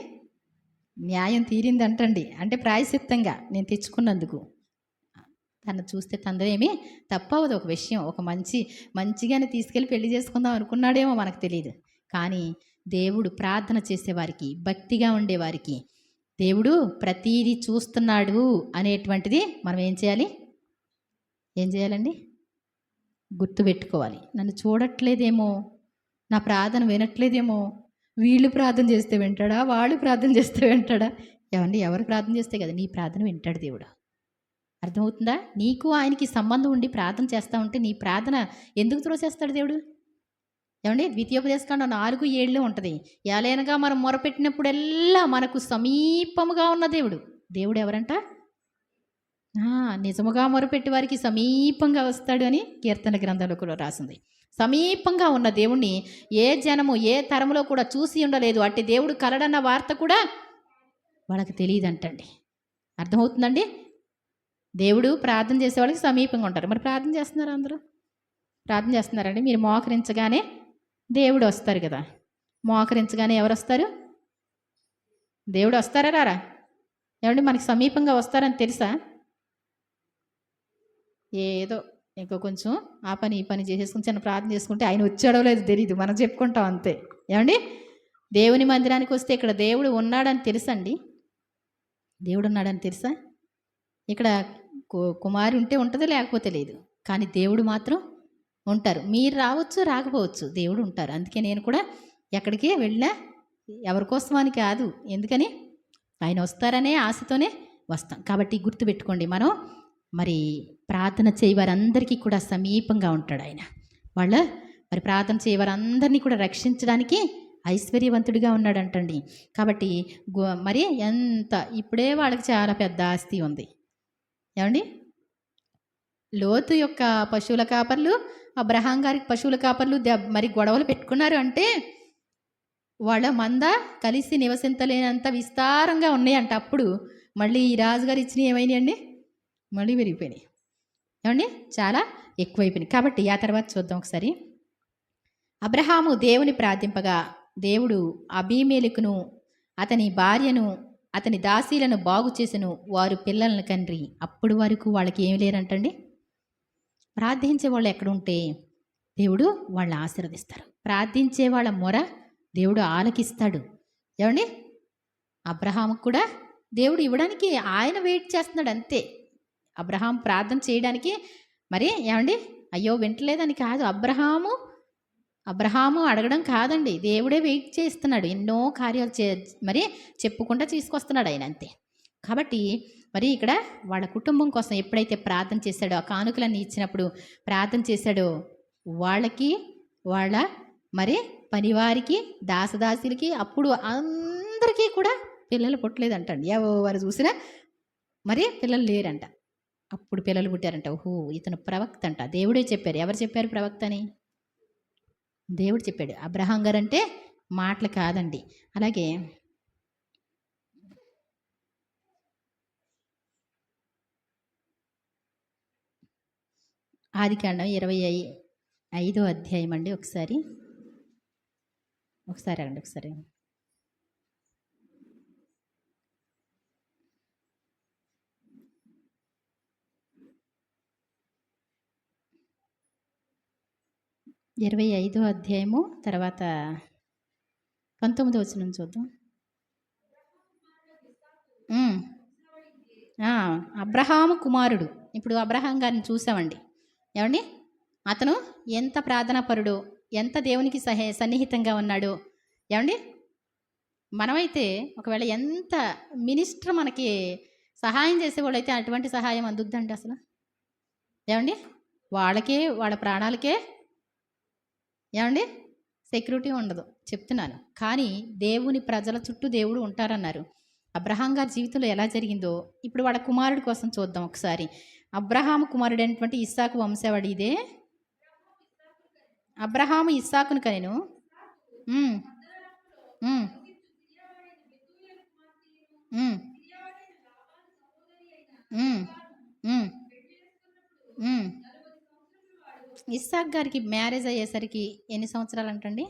న్యాయం తీరింది అంటండి. అంటే ప్రాయశ్చిత్తంగా నేను తెచ్చుకున్నందుకు. తను చూస్తే తందరేమీ తప్పవదు. ఒక విషయం, ఒక మంచిగానే తీసుకెళ్ళి పెళ్లి చేసుకుందాం అనుకున్నాడేమో మనకు తెలియదు. కానీ దేవుడు ప్రార్థన చేసేవారికి, భక్తిగా ఉండేవారికి దేవుడు ప్రతీది చూస్తున్నాడు అనేటువంటిది మనం ఏం చేయాలండి? గుర్తుపెట్టుకోవాలి. నన్ను చూడట్లేదేమో, నా ప్రార్థన వినట్లేదేమో, వీళ్ళు ప్రార్థన చేస్తే వింటాడా, వాళ్ళు ప్రార్థన చేస్తే వింటాడా? ఏమండి, ఎవరు ప్రార్థన చేస్తే కదా నీ ప్రార్థన వింటాడు దేవుడు. అర్థమవుతుందా? నీకు ఆయనకి సంబంధం ఉండి ప్రార్థన చేస్తూ ఉంటే నీ ప్రార్థన ఎందుకు త్రోసేస్తాడు దేవుడు? ఏమండి, ద్వితీయోపదేశకాండం 4:7 ఉంటుంది. ఏలైనగా మనం మొరపెట్టినప్పుడల్లా మనకు సమీపముగా ఉన్న దేవుడు ఎవరంట? నిజముగా మొరపెట్టి వారికి సమీపంగా వస్తాడు అని కీర్తన గ్రంథంలో కూడా రాసింది. సమీపంగా ఉన్న దేవుణ్ణి ఏ జనము ఏ తరములో కూడా చూసి ఉండలేదు. అట్టి దేవుడు కలడన్న వార్త కూడా వాళ్ళకి తెలియదంటండి. అర్థమవుతుందండి? దేవుడు ప్రార్థన చేసే వాళ్ళకి సమీపంగా ఉంటారు. మరి ప్రార్థన చేస్తున్నారు, అందరూ ప్రార్థన చేస్తున్నారండి. మీరు మోకరించగానే దేవుడు వస్తారు కదా. మోకరించగానే ఎవరు వస్తారు? దేవుడు వస్తారా రారా? ఏమండి మనకి సమీపంగా వస్తారని తెలుసా? ఏదో ఇంకో కొంచెం ఆ పని ఈ పని చేసేసుకుని చిన్న ప్రార్థన చేసుకుంటే ఆయన వచ్చాడో లేదో తెలియదు, మనం చెప్పుకుంటాం అంతే. ఏమండి దేవుని మందిరానికి వస్తే ఇక్కడ దేవుడు ఉన్నాడని తెలుసండి? దేవుడు ఉన్నాడని తెలుసా? ఇక్కడ కుమారి ఉంటే ఉంటుంది, లేకపోతే లేదు. కానీ దేవుడు మాత్రం ఉంటారు. మీరు రావచ్చు రాకపోవచ్చు, దేవుడు ఉంటారు. అందుకే నేను కూడా ఎక్కడికి వెళ్ళినా ఎవరికోసమని కాదు, ఎందుకని ఆయన వస్తారనే ఆశతోనే వస్తాం. కాబట్టి గుర్తుపెట్టుకోండి, మనం మరి ప్రార్థన చేయవారందరికీ కూడా సమీపంగా ఉంటాడు ఆయన. వాళ్ళ మరి ప్రార్థన చేయవారందరినీ కూడా రక్షించడానికి ఐశ్వర్యవంతుడిగా ఉన్నాడంటండి. కాబట్టి మరి ఎంత ఇప్పుడే వాళ్ళకి చాలా పెద్ద ఆస్తి ఉంది. ఏమండి లోతు యొక్క పశువుల కాపర్లు అబ్రహాం గారికి పశువుల కాపర్లు మరి గొడవలు పెట్టుకున్నారు అంటే వాళ్ళ మంద కలిసి నివసించలేనంత విస్తారంగా ఉన్నాయంట. అప్పుడు మళ్ళీ ఈ రాజుగారు ఇచ్చినవి ఏమైనాయండి? మళ్ళీ పెరిగిపోయినాయి. ఏమండి చాలా ఎక్కువైపోయినాయి. కాబట్టి ఆ తర్వాత చూద్దాం ఒకసారి. అబ్రహాము దేవుని ప్రార్థింపగా దేవుడు అబీమెలెకును అతని భార్యను అతని దాసీలను బాగు చేసెను, వారు పిల్లలను కండ్రి. అప్పుడు వరకు వాళ్ళకి ఏమి లేరంటండి. ప్రార్థించే వాళ్ళు ఎక్కడుంటే దేవుడు వాళ్ళని ఆశీర్వదిస్తారు. ప్రార్థించే వాళ్ళ మొర దేవుడు ఆలకిస్తాడు. ఏమండి అబ్రహాముకు కూడా దేవుడు ఇవ్వడానికి ఆయన వెయిట్ చేస్తున్నాడు అంతే. అబ్రహాం ప్రార్థన చేయడానికి మరి ఏమండి అయ్యో వింటలేదని కాదు, అబ్రహాము అడగడం కాదండి, దేవుడే వెయిట్ చేస్తున్నాడు. ఎన్నో కార్యాలు మరి చెప్పుకుంటూ తీసుకొస్తున్నాడు ఆయన అంతే. కాబట్టి మరి ఇక్కడ వాళ్ళ కుటుంబం కోసం ఎప్పుడైతే ప్రార్థన చేశాడో, ఆ కానుకలన్నీ ఇచ్చినప్పుడు ప్రార్థన చేశాడో, వాళ్ళకి వాళ్ళ మరి పనివారికి దాసదాసులకి అప్పుడు అందరికీ కూడా పిల్లలు పుట్టలేదంటండి. ఎవరు చూసినా మరి పిల్లలు లేరంట. అప్పుడు పిల్లలు పుట్టారంట. ఓహో ఇతను ప్రవక్త అంట. దేవుడే చెప్పారు. ఎవరు చెప్పారు ప్రవక్త అని? దేవుడు చెప్పాడు. అబ్రహాం గారు అంటే మాటలు కాదండి. అలాగే ఆదికాండం 25వ అధ్యాయం అండి. ఒకసారి అండి ఒకసారి 25వ అధ్యాయము తర్వాత 19వ వచనం చూద్దాం. అబ్రహాము కుమారుడు. ఇప్పుడు అబ్రహాం గారిని చూసామండి. ఏమండి అతను ఎంత ప్రార్థనాపరుడో, ఎంత దేవునికి సన్నిహితంగా ఉన్నాడో. ఏమండి మనమైతే ఒకవేళ ఎంత మినిస్టర్ మనకి సహాయం చేసేవాళ్ళు అయితే అటువంటి సహాయం అందుద్దండి అసలు. ఏమండి వాళ్ళకే వాళ్ళ ప్రాణాలకే ఏమండి సెక్యూరిటీ ఉండదు, చెప్తున్నాను. కానీ దేవుని ప్రజల చుట్టూ దేవుడు ఉంటారన్నారు. అబ్రహాం గారి జీవితంలో ఎలా జరిగిందో ఇప్పుడు వాళ్ళ కుమారుడి కోసం చూద్దాం ఒకసారి. అబ్రహాము కుమారుడు అయినటువంటి ఇస్సాకు వంశావళి ఇదే. అబ్రహాము ఇస్సాకును కనెను. ఇస్సాక్ గారికి మ్యారేజ్ అయ్యేసరికి ఎన్ని సంవత్సరాలు అంటండి?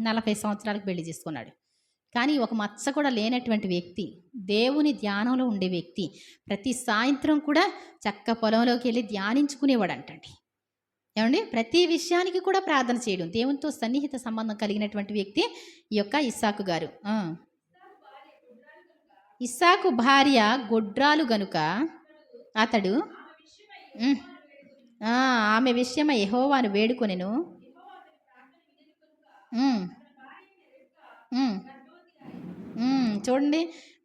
40 సంవత్సరాలకు పెళ్లి చేసుకున్నాడు. కానీ ఒక మచ్చ కూడా లేనటువంటి వ్యక్తి, దేవుని ధ్యానంలో ఉండే వ్యక్తి, ప్రతి సాయంత్రం కూడా చక్క పొలంలోకి వెళ్ళి ధ్యానించుకునేవాడు అంటండి. ఏమండి ప్రతి విషయానికి కూడా ప్రార్థన చేయడం, దేవునితో సన్నిహిత సంబంధం కలిగినటువంటి వ్యక్తి ఈ యొక్క ఇస్సాకు గారు. ఇస్సాకు భార్య గొడ్రాలు గనుక అతడు ఆమె విషయమై యెహోవాను వేడుకొనెను. చూడండి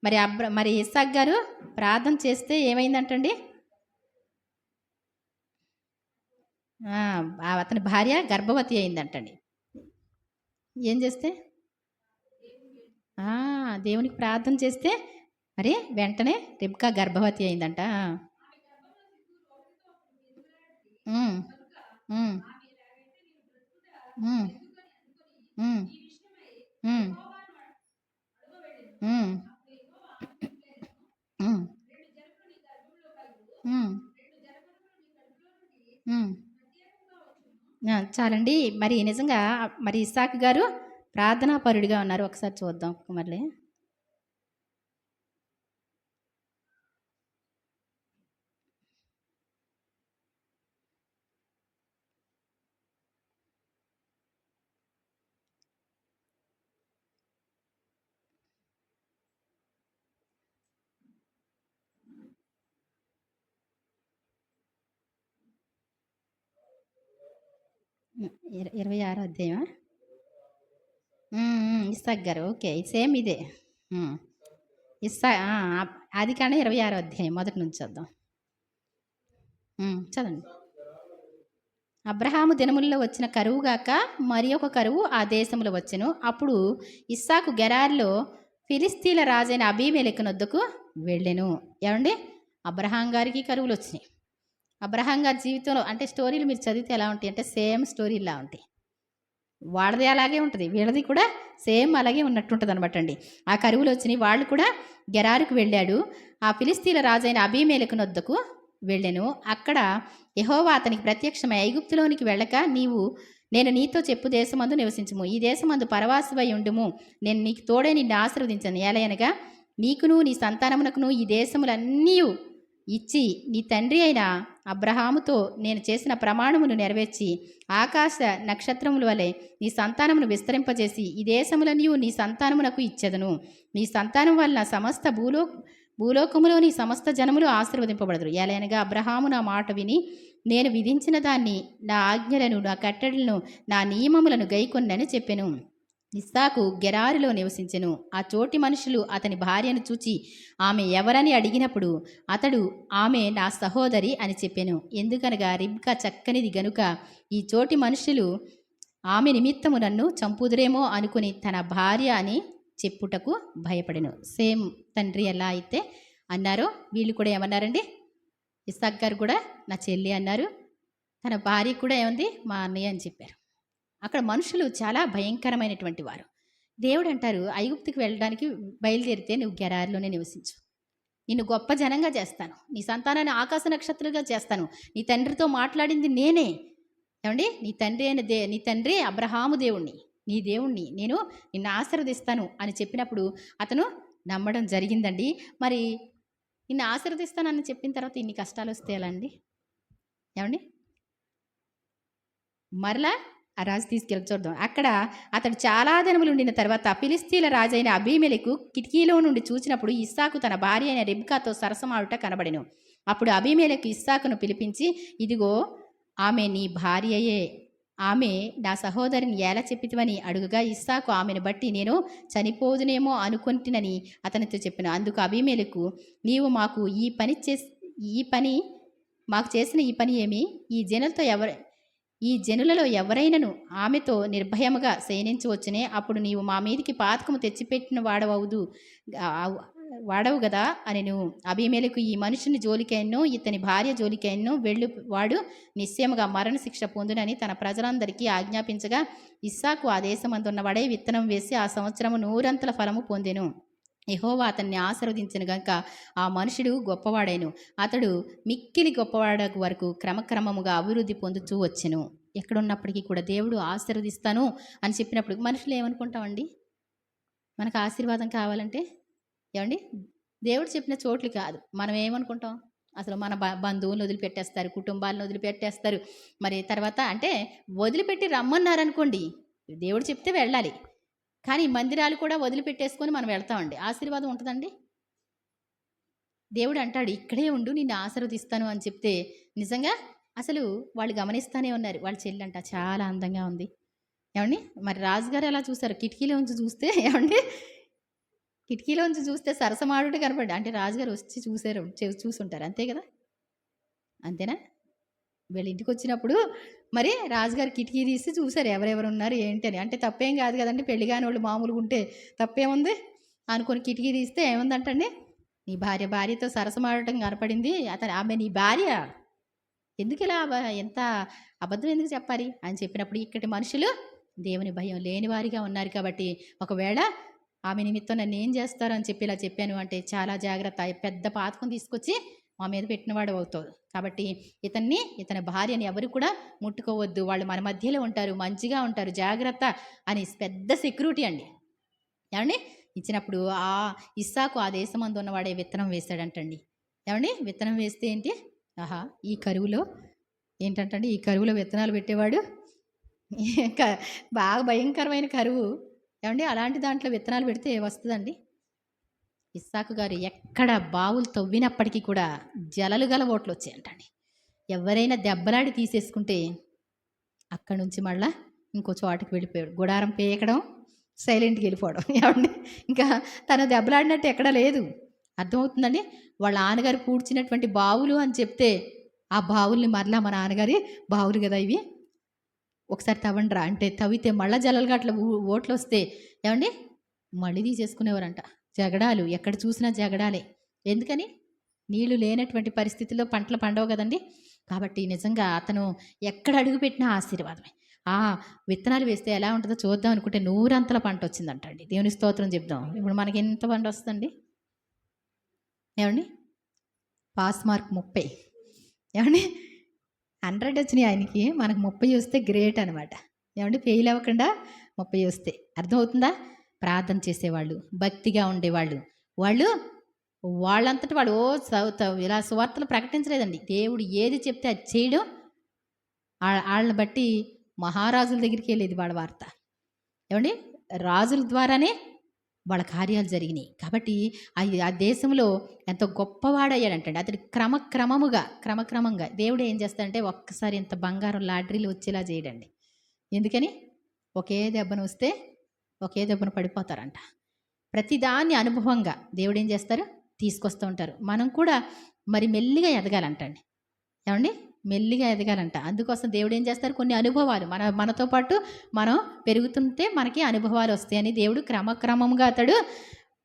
మరి ఇస్సాక్ గారు ప్రార్థన చేస్తే ఏమైందంటండి? అతని భార్య గర్భవతి అయిందంటండి. ఏం చేస్తే? దేవునికి ప్రార్థన చేస్తే మరి వెంటనే రిబ్కా గర్భవతి అయిందంట. చాలండి. మరి నిజంగా మరి ఇస్సాకు గారు ప్రార్థనాపరుడిగా ఉన్నారు. ఒకసారి చూద్దాం మళ్ళీ. 26వ అధ్యాయమా? ఇస్సాకు గారు. ఓకే. సేమ్ ఇదే. హ్మ్. ఆ! ఆదికాండం 26వ అధ్యాయం మొదటి నుంచి చూద్దాం. చదవండి. అబ్రహాము దినములలో వచ్చిన కరువు గాక మరి ఒక కరువు ఆ దేశంలో వచ్చెను. అప్పుడు ఇస్సాకు గెరారులో ఫిలిస్తీన్ల రాజైన అబీమెలెకు నొద్దకు వెళ్ళెను. ఏమండి? అబ్రహాం గారికి కరువులు వచ్చినాయి. అబ్రహాం గారి జీవితంలో అంటే స్టోరీలు మీరు చదివితే ఎలా ఉంటాయి అంటే సేమ్ స్టోరీలా ఉంటాయి. వాళ్ళది అలాగే ఉంటుంది, వీళ్ళది కూడా సేమ్ అలాగే ఉన్నట్టుంటుంది అనమాట అండి. ఆ కరువులు వచ్చినాయి. వాళ్ళు కూడా గెరారుకు వెళ్ళాడు. ఆ ఫిలిస్తీన్ల రాజైన అబీమెలెకు నొద్దకు వెళ్ళెను. అక్కడ యెహోవా అతనికి ప్రత్యక్షమై, ఐగుప్తులోనికి వెళ్ళక నేను నీతో చెప్పు దేశమందు నివసించుము. ఈ దేశమందు పరవాసివై ఉండుము. నేను నీకు తోడే నిన్ను ఆశీర్వదించను. ఏలయనగా నీకును నీ సంతానమునకును ఈ దేశములన్నీ ఇచ్చి నీ తండ్రి అయిన అబ్రహాముతో నేను చేసిన ప్రమాణమును నెరవేర్చి ఆకాశ నక్షత్రముల వలె నీ సంతానమును విస్తరింపజేసి ఈ దేశములన్నీ నీ సంతానమునకు ఇచ్చెదను. నీ సంతానం వలన సమస్త భూలోకములోని సమస్త జనములు ఆశీర్వదింపబడదురు. ఏలైనగా అబ్రహాము నా మాట విని నేను విధించిన దాన్ని, నా ఆజ్ఞలను, నా కట్టడలను, నా నియమములను గైకొన్నని చెప్పెను. ఇస్సాకు గెరారులో నివసించెను. ఆ చోటి మనుషులు అతని భార్యను చూచి ఆమె ఎవరని అడిగినప్పుడు అతడు ఆమె నా సహోదరి అని చెప్పెను. ఎందుకనగా రిబ్కా చక్కనిది గనుక ఈ చోటి మనుషులు ఆమె నిమిత్తము నన్ను చంపుదురేమో అనుకుని తన భార్య అని చెప్పుటకు భయపడెను. సేమ్ తండ్రి ఎలా అయితే అన్నారో వీళ్ళు కూడా ఏమన్నారండి? ఇస్సాకు గారు కూడా నా చెల్లి అన్నారు. తన భార్య కూడా ఏముంది? మా అన్నయ్య అని చెప్పారు. అక్కడ మనుషులు చాలా భయంకరమైనటువంటి వారు. దేవుడు అంటారు, ఐగుప్తుకి వెళ్ళడానికి బయలుదేరితే నువ్వు గెరారులోనే నివసించు. నిన్ను గొప్ప జనంగా చేస్తాను. నీ సంతానాన్ని ఆకాశ నక్షత్రాలుగా చేస్తాను. నీ తండ్రితో మాట్లాడింది నేనే. ఏమండి? నీ తండ్రి అబ్రహాము దేవుణ్ణి, నీ దేవుణ్ణి, నేను నిన్ను ఆశీర్వదిస్తాను అని చెప్పినప్పుడు అతను నమ్మడం జరిగిందండి. మరి నిన్ను ఆశీర్వదిస్తానని చెప్పిన తర్వాత ఇన్ని కష్టాలు వస్తే ఎలా అండి? ఏమండి? మరలా ఆ రాజు తీసుకెళ్ళి చూద్దాం. అక్కడ అతడు చాలా దినములు ఉండిన తర్వాత ఫిలిస్తీన్ల రాజైన అబీమెలెకు కిటికీలో నుండి చూచినప్పుడు ఇస్సాకు తన భార్య అయిన రిబ్కాతో సరసమాడుట కనబడెను. అప్పుడు అబీమెలెకు ఇస్సాకును పిలిపించి, ఇదిగో ఆమె నీ భార్యయే, ఆమె నా సహోదరిని ఎలా చెప్పితివని అడుగగా ఇస్సాకు ఆమెను బట్టి నేను చనిపోదునేమో అనుకుంటునని అతనితో చెప్పాను. అందుకు అబీమెలెకు, నీవు మాకు మాకు చేసిన ఈ పని ఏమి? ఈ జనులలో ఎవరైనను ఆమెతో నిర్భయముగా శయనించవచ్చునే. అప్పుడు నీవు మా మీదికి పాతకము తెచ్చిపెట్టిన వాడవు గదా అని నువ్వు అబీమెలెకు, ఈ మనుషుని జోలికైనో ఇతని భార్య జోలికైనో వాడు నిశ్చయముగా మరణశిక్ష పొందునని తన ప్రజలందరికీ ఆజ్ఞాపించగా ఇస్సాకు ఆ దేశమందున్నవాడే విత్తనం వేసి ఆ సంవత్సరము 100 ఫలము పొందెను. యెహోవా అతన్ని ఆశీర్వదించిన గనుక ఆ మనుషుడు గొప్పవాడైను. అతడు మిక్కిలి గొప్పవాడ వరకు క్రమక్రమముగా అభివృద్ధి పొందుతూ వచ్చెను. ఎక్కడున్నప్పటికీ కూడా దేవుడు ఆశీర్వదిస్తాను అని చెప్పినప్పుడు మనుషులు ఏమనుకుంటామండి? మనకు ఆశీర్వాదం కావాలంటే ఏమండి? దేవుడు చెప్పిన చోట్లు కాదు, మనం ఏమనుకుంటాం? అసలు మన బంధువులను వదిలిపెట్టేస్తారు, కుటుంబాలను వదిలిపెట్టేస్తారు. మరి తర్వాత అంటే వదిలిపెట్టి రమ్మన్నారనుకోండి, దేవుడు చెప్తే వెళ్ళాలి. కానీ మందిరాలు కూడా వదిలిపెట్టేసుకొని మనం వెళ్తామండి. ఆశీర్వాదం ఉంటుందండి? దేవుడు అంటాడు, ఇక్కడే ఉండు, నిన్ను ఆశీర్వదిస్తాను అని చెప్తే నిజంగా అసలు వాళ్ళు గమనిస్తూనే ఉన్నారు. వాళ్ళ చెల్లంట చాలా అందంగా ఉంది. ఏమండి? మరి రాజుగారు ఎలా చూశారు? కిటికీలోంచి చూస్తే ఏమండి? కిటికీలోంచి చూస్తే సరసమాడుట కనపడి అంటే రాజుగారు వచ్చి చూసుంటారు. అంతే కదా? అంతేనా? వీళ్ళ ఇంటికి వచ్చినప్పుడు మరి రాజుగారు కిటికీ తీసి చూశారు ఎవరెవరు ఉన్నారు ఏంటి అని. అంటే తప్పేం కాదు కదండి, పెళ్లి కాని వాళ్ళు మామూలుగా ఉంటే తప్పేముంది అనుకొని కిటికీ తీస్తే ఏముందంటండి, నీ భార్యతో సరసమాడటం కనపడింది. ఆమె నీ భార్య, ఎందుకు ఇలా ఎంత అబద్ధం ఎందుకు చెప్పాలి అని చెప్పినప్పుడు ఇక్కడి మనుషులు దేవుని భయం లేని వారిగా ఉన్నారు. కాబట్టి ఒకవేళ ఆమె నిమిత్తం నన్ను ఏం చేస్తారు అని చెప్పి ఇలా చెప్పాను అంటే చాలా జాగ్రత్త, పెద్ద పాతకం తీసుకొచ్చి మా మీద పెట్టినవాడు అవుతావు. కాబట్టి ఇతని భార్యని ఎవరు కూడా ముట్టుకోవద్దు, వాళ్ళు మన మధ్యలో ఉంటారు, మంచిగా ఉంటారు, జాగ్రత్త అని పెద్ద సెక్యూరిటీ అండి. ఏమండి? ఇచ్చినప్పుడు ఆ ఇస్సాకు ఆ దేశమందు ఉన్నవాడే విత్తనం వేశాడంటండి. ఏమండి? విత్తనం వేస్తే ఏంటి? ఆహా, ఈ కరువులో విత్తనాలు పెట్టేవాడు బాగా భయంకరమైన కరువు. ఏమండి? అలాంటి దాంట్లో విత్తనాలు పెడితే వస్తుందండి? ఇస్సాకు గారు ఎక్కడ బావులు తవ్వినప్పటికీ కూడా జలలు గల ఓట్లు వచ్చాయంటండి. ఎవరైనా దెబ్బలాడి తీసేసుకుంటే అక్కడి నుంచి మళ్ళా ఇంకో చోటకి వెళ్ళిపోయాడు. గుడారం పీకడం, సైలెంట్‌గా వెళ్ళిపోవడం. ఏవండి, ఇంకా తను దెబ్బలాడినట్టు ఎక్కడా లేదు. అర్థమవుతుందండి? వాళ్ళ నాన్నగారు పూడ్చినటువంటి బావులు అని చెప్తే, ఆ బావుల్ని మరలా మా నాన్నగారి బావులు కదా ఇవి, ఒకసారి తవ్వండిరా అంటే తవ్వితే మళ్ళా జల్లలగట్ల ఓట్లొస్తే ఏవండి మళ్ళీ తీసేసుకునేవారంట. జగడాలు, ఎక్కడ చూసినా జగడాలే. ఎందుకని? నీళ్లు లేనటువంటి పరిస్థితుల్లో పంటలు పండవు కదండి. కాబట్టి నిజంగా అతను ఎక్కడ అడుగుపెట్టినా ఆశీర్వాదమే. ఆ విత్తనాలు వేస్తే ఎలా ఉంటుందో చూద్దాం అనుకుంటే నూరంతల పంట వచ్చిందంటండి. దేవుని స్తోత్రం చెప్దాం. ఇప్పుడు మనకి ఎంత పంట వస్తుందండి ఏమండి? Pass mark 30. ఏమండి? 100 వచ్చినాయి ఆయనకి, మనకు 30 వస్తే గ్రేట్ అనమాట. ఏమండి? ఫెయిల్ అవ్వకుండా 30 వస్తే అర్థమవుతుందా? ప్రార్థన చేసేవాళ్ళు, భక్తిగా ఉండేవాళ్ళు, వాళ్ళు వాళ్ళంతటి వాళ్ళు ఇలా సువార్తలు ప్రకటించలేదండి. దేవుడు ఏది చెప్తే అది చేయడం. వాళ్ళని బట్టి మహారాజుల దగ్గరికి వెళ్ళేది వాళ్ళ వార్త. ఏమండి? రాజుల ద్వారానే వాళ్ళ కార్యాలు జరిగినాయి. కాబట్టి ఆ దేశంలో ఎంతో గొప్పవాడయ్యాడంటండి. అతడు క్రమక్రమంగా దేవుడు ఏం చేస్తాడంటే ఒక్కసారి ఇంత బంగారం లాటరీలు వచ్చేలా చేయడండి. ఎందుకని? ఒకే దెబ్బను వస్తే ఒకే దెబ్బను పడిపోతారంట. ప్రతిదాన్ని అనుభవంగా దేవుడు ఏం చేస్తారు? తీసుకొస్తూ ఉంటారు. మనం కూడా మరి మెల్లిగా ఎదగాలంటండి. ఏమండి? మెల్లిగా ఎదగాలంట. అందుకోసం దేవుడు ఏం చేస్తారు? కొన్ని అనుభవాలు మనతో పాటు మనం పెరుగుతుంటే మనకి అనుభవాలు వస్తాయని దేవుడు క్రమక్రమంగా అతడు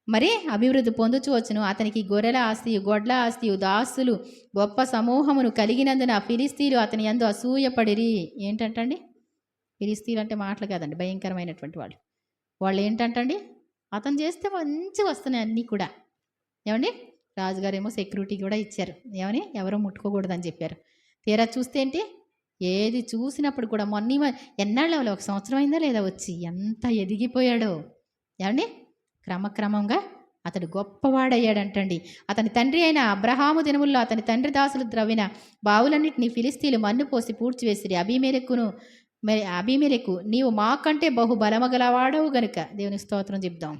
మరి అభివృద్ధి పొందుచు వచ్చును. అతనికి గొర్రెల ఆస్తియు, గొడ్ల ఆస్తియు, దాసులు గొప్ప సమూహమును కలిగినందున ఫిలిస్తీయులు అతని యందు అసూయపడిరి. ఏంటంటండి? ఫిలిస్తీయులు అంటే మాటలు కాదండి, భయంకరమైనటువంటి వాళ్ళు ఏంటంటండి? అతను చేస్తే మంచిగా వస్తున్నాయి అన్నీ కూడా. ఏమండి? రాజుగారేమో సెక్యూరిటీ కూడా ఇచ్చారు. ఏమని? ఎవరో ముట్టుకోకూడదని చెప్పారు. తీరా చూస్తే ఏంటి? ఏది చూసినప్పుడు కూడా ఎన్నాళ్ళు అవ్వలే, 1 సంవత్సరం అయిందా లేదా వచ్చి, ఎంత ఎదిగిపోయాడో. ఏమండి? క్రమక్రమంగా అతడు గొప్పవాడయ్యాడంటండి. అతని తండ్రి అయిన అబ్రహాము దినముల్లో అతని తండ్రి దాసులు ద్రవ్విన బావులన్నింటినీ ఫిలిస్తీయులు మన్ను పోసి పూడ్చివేసిరి. అబీమెలెకు నీవు మాకంటే బహు బలమగలవాడవు గనుక. దేవుని స్తోత్రం చెప్దాం.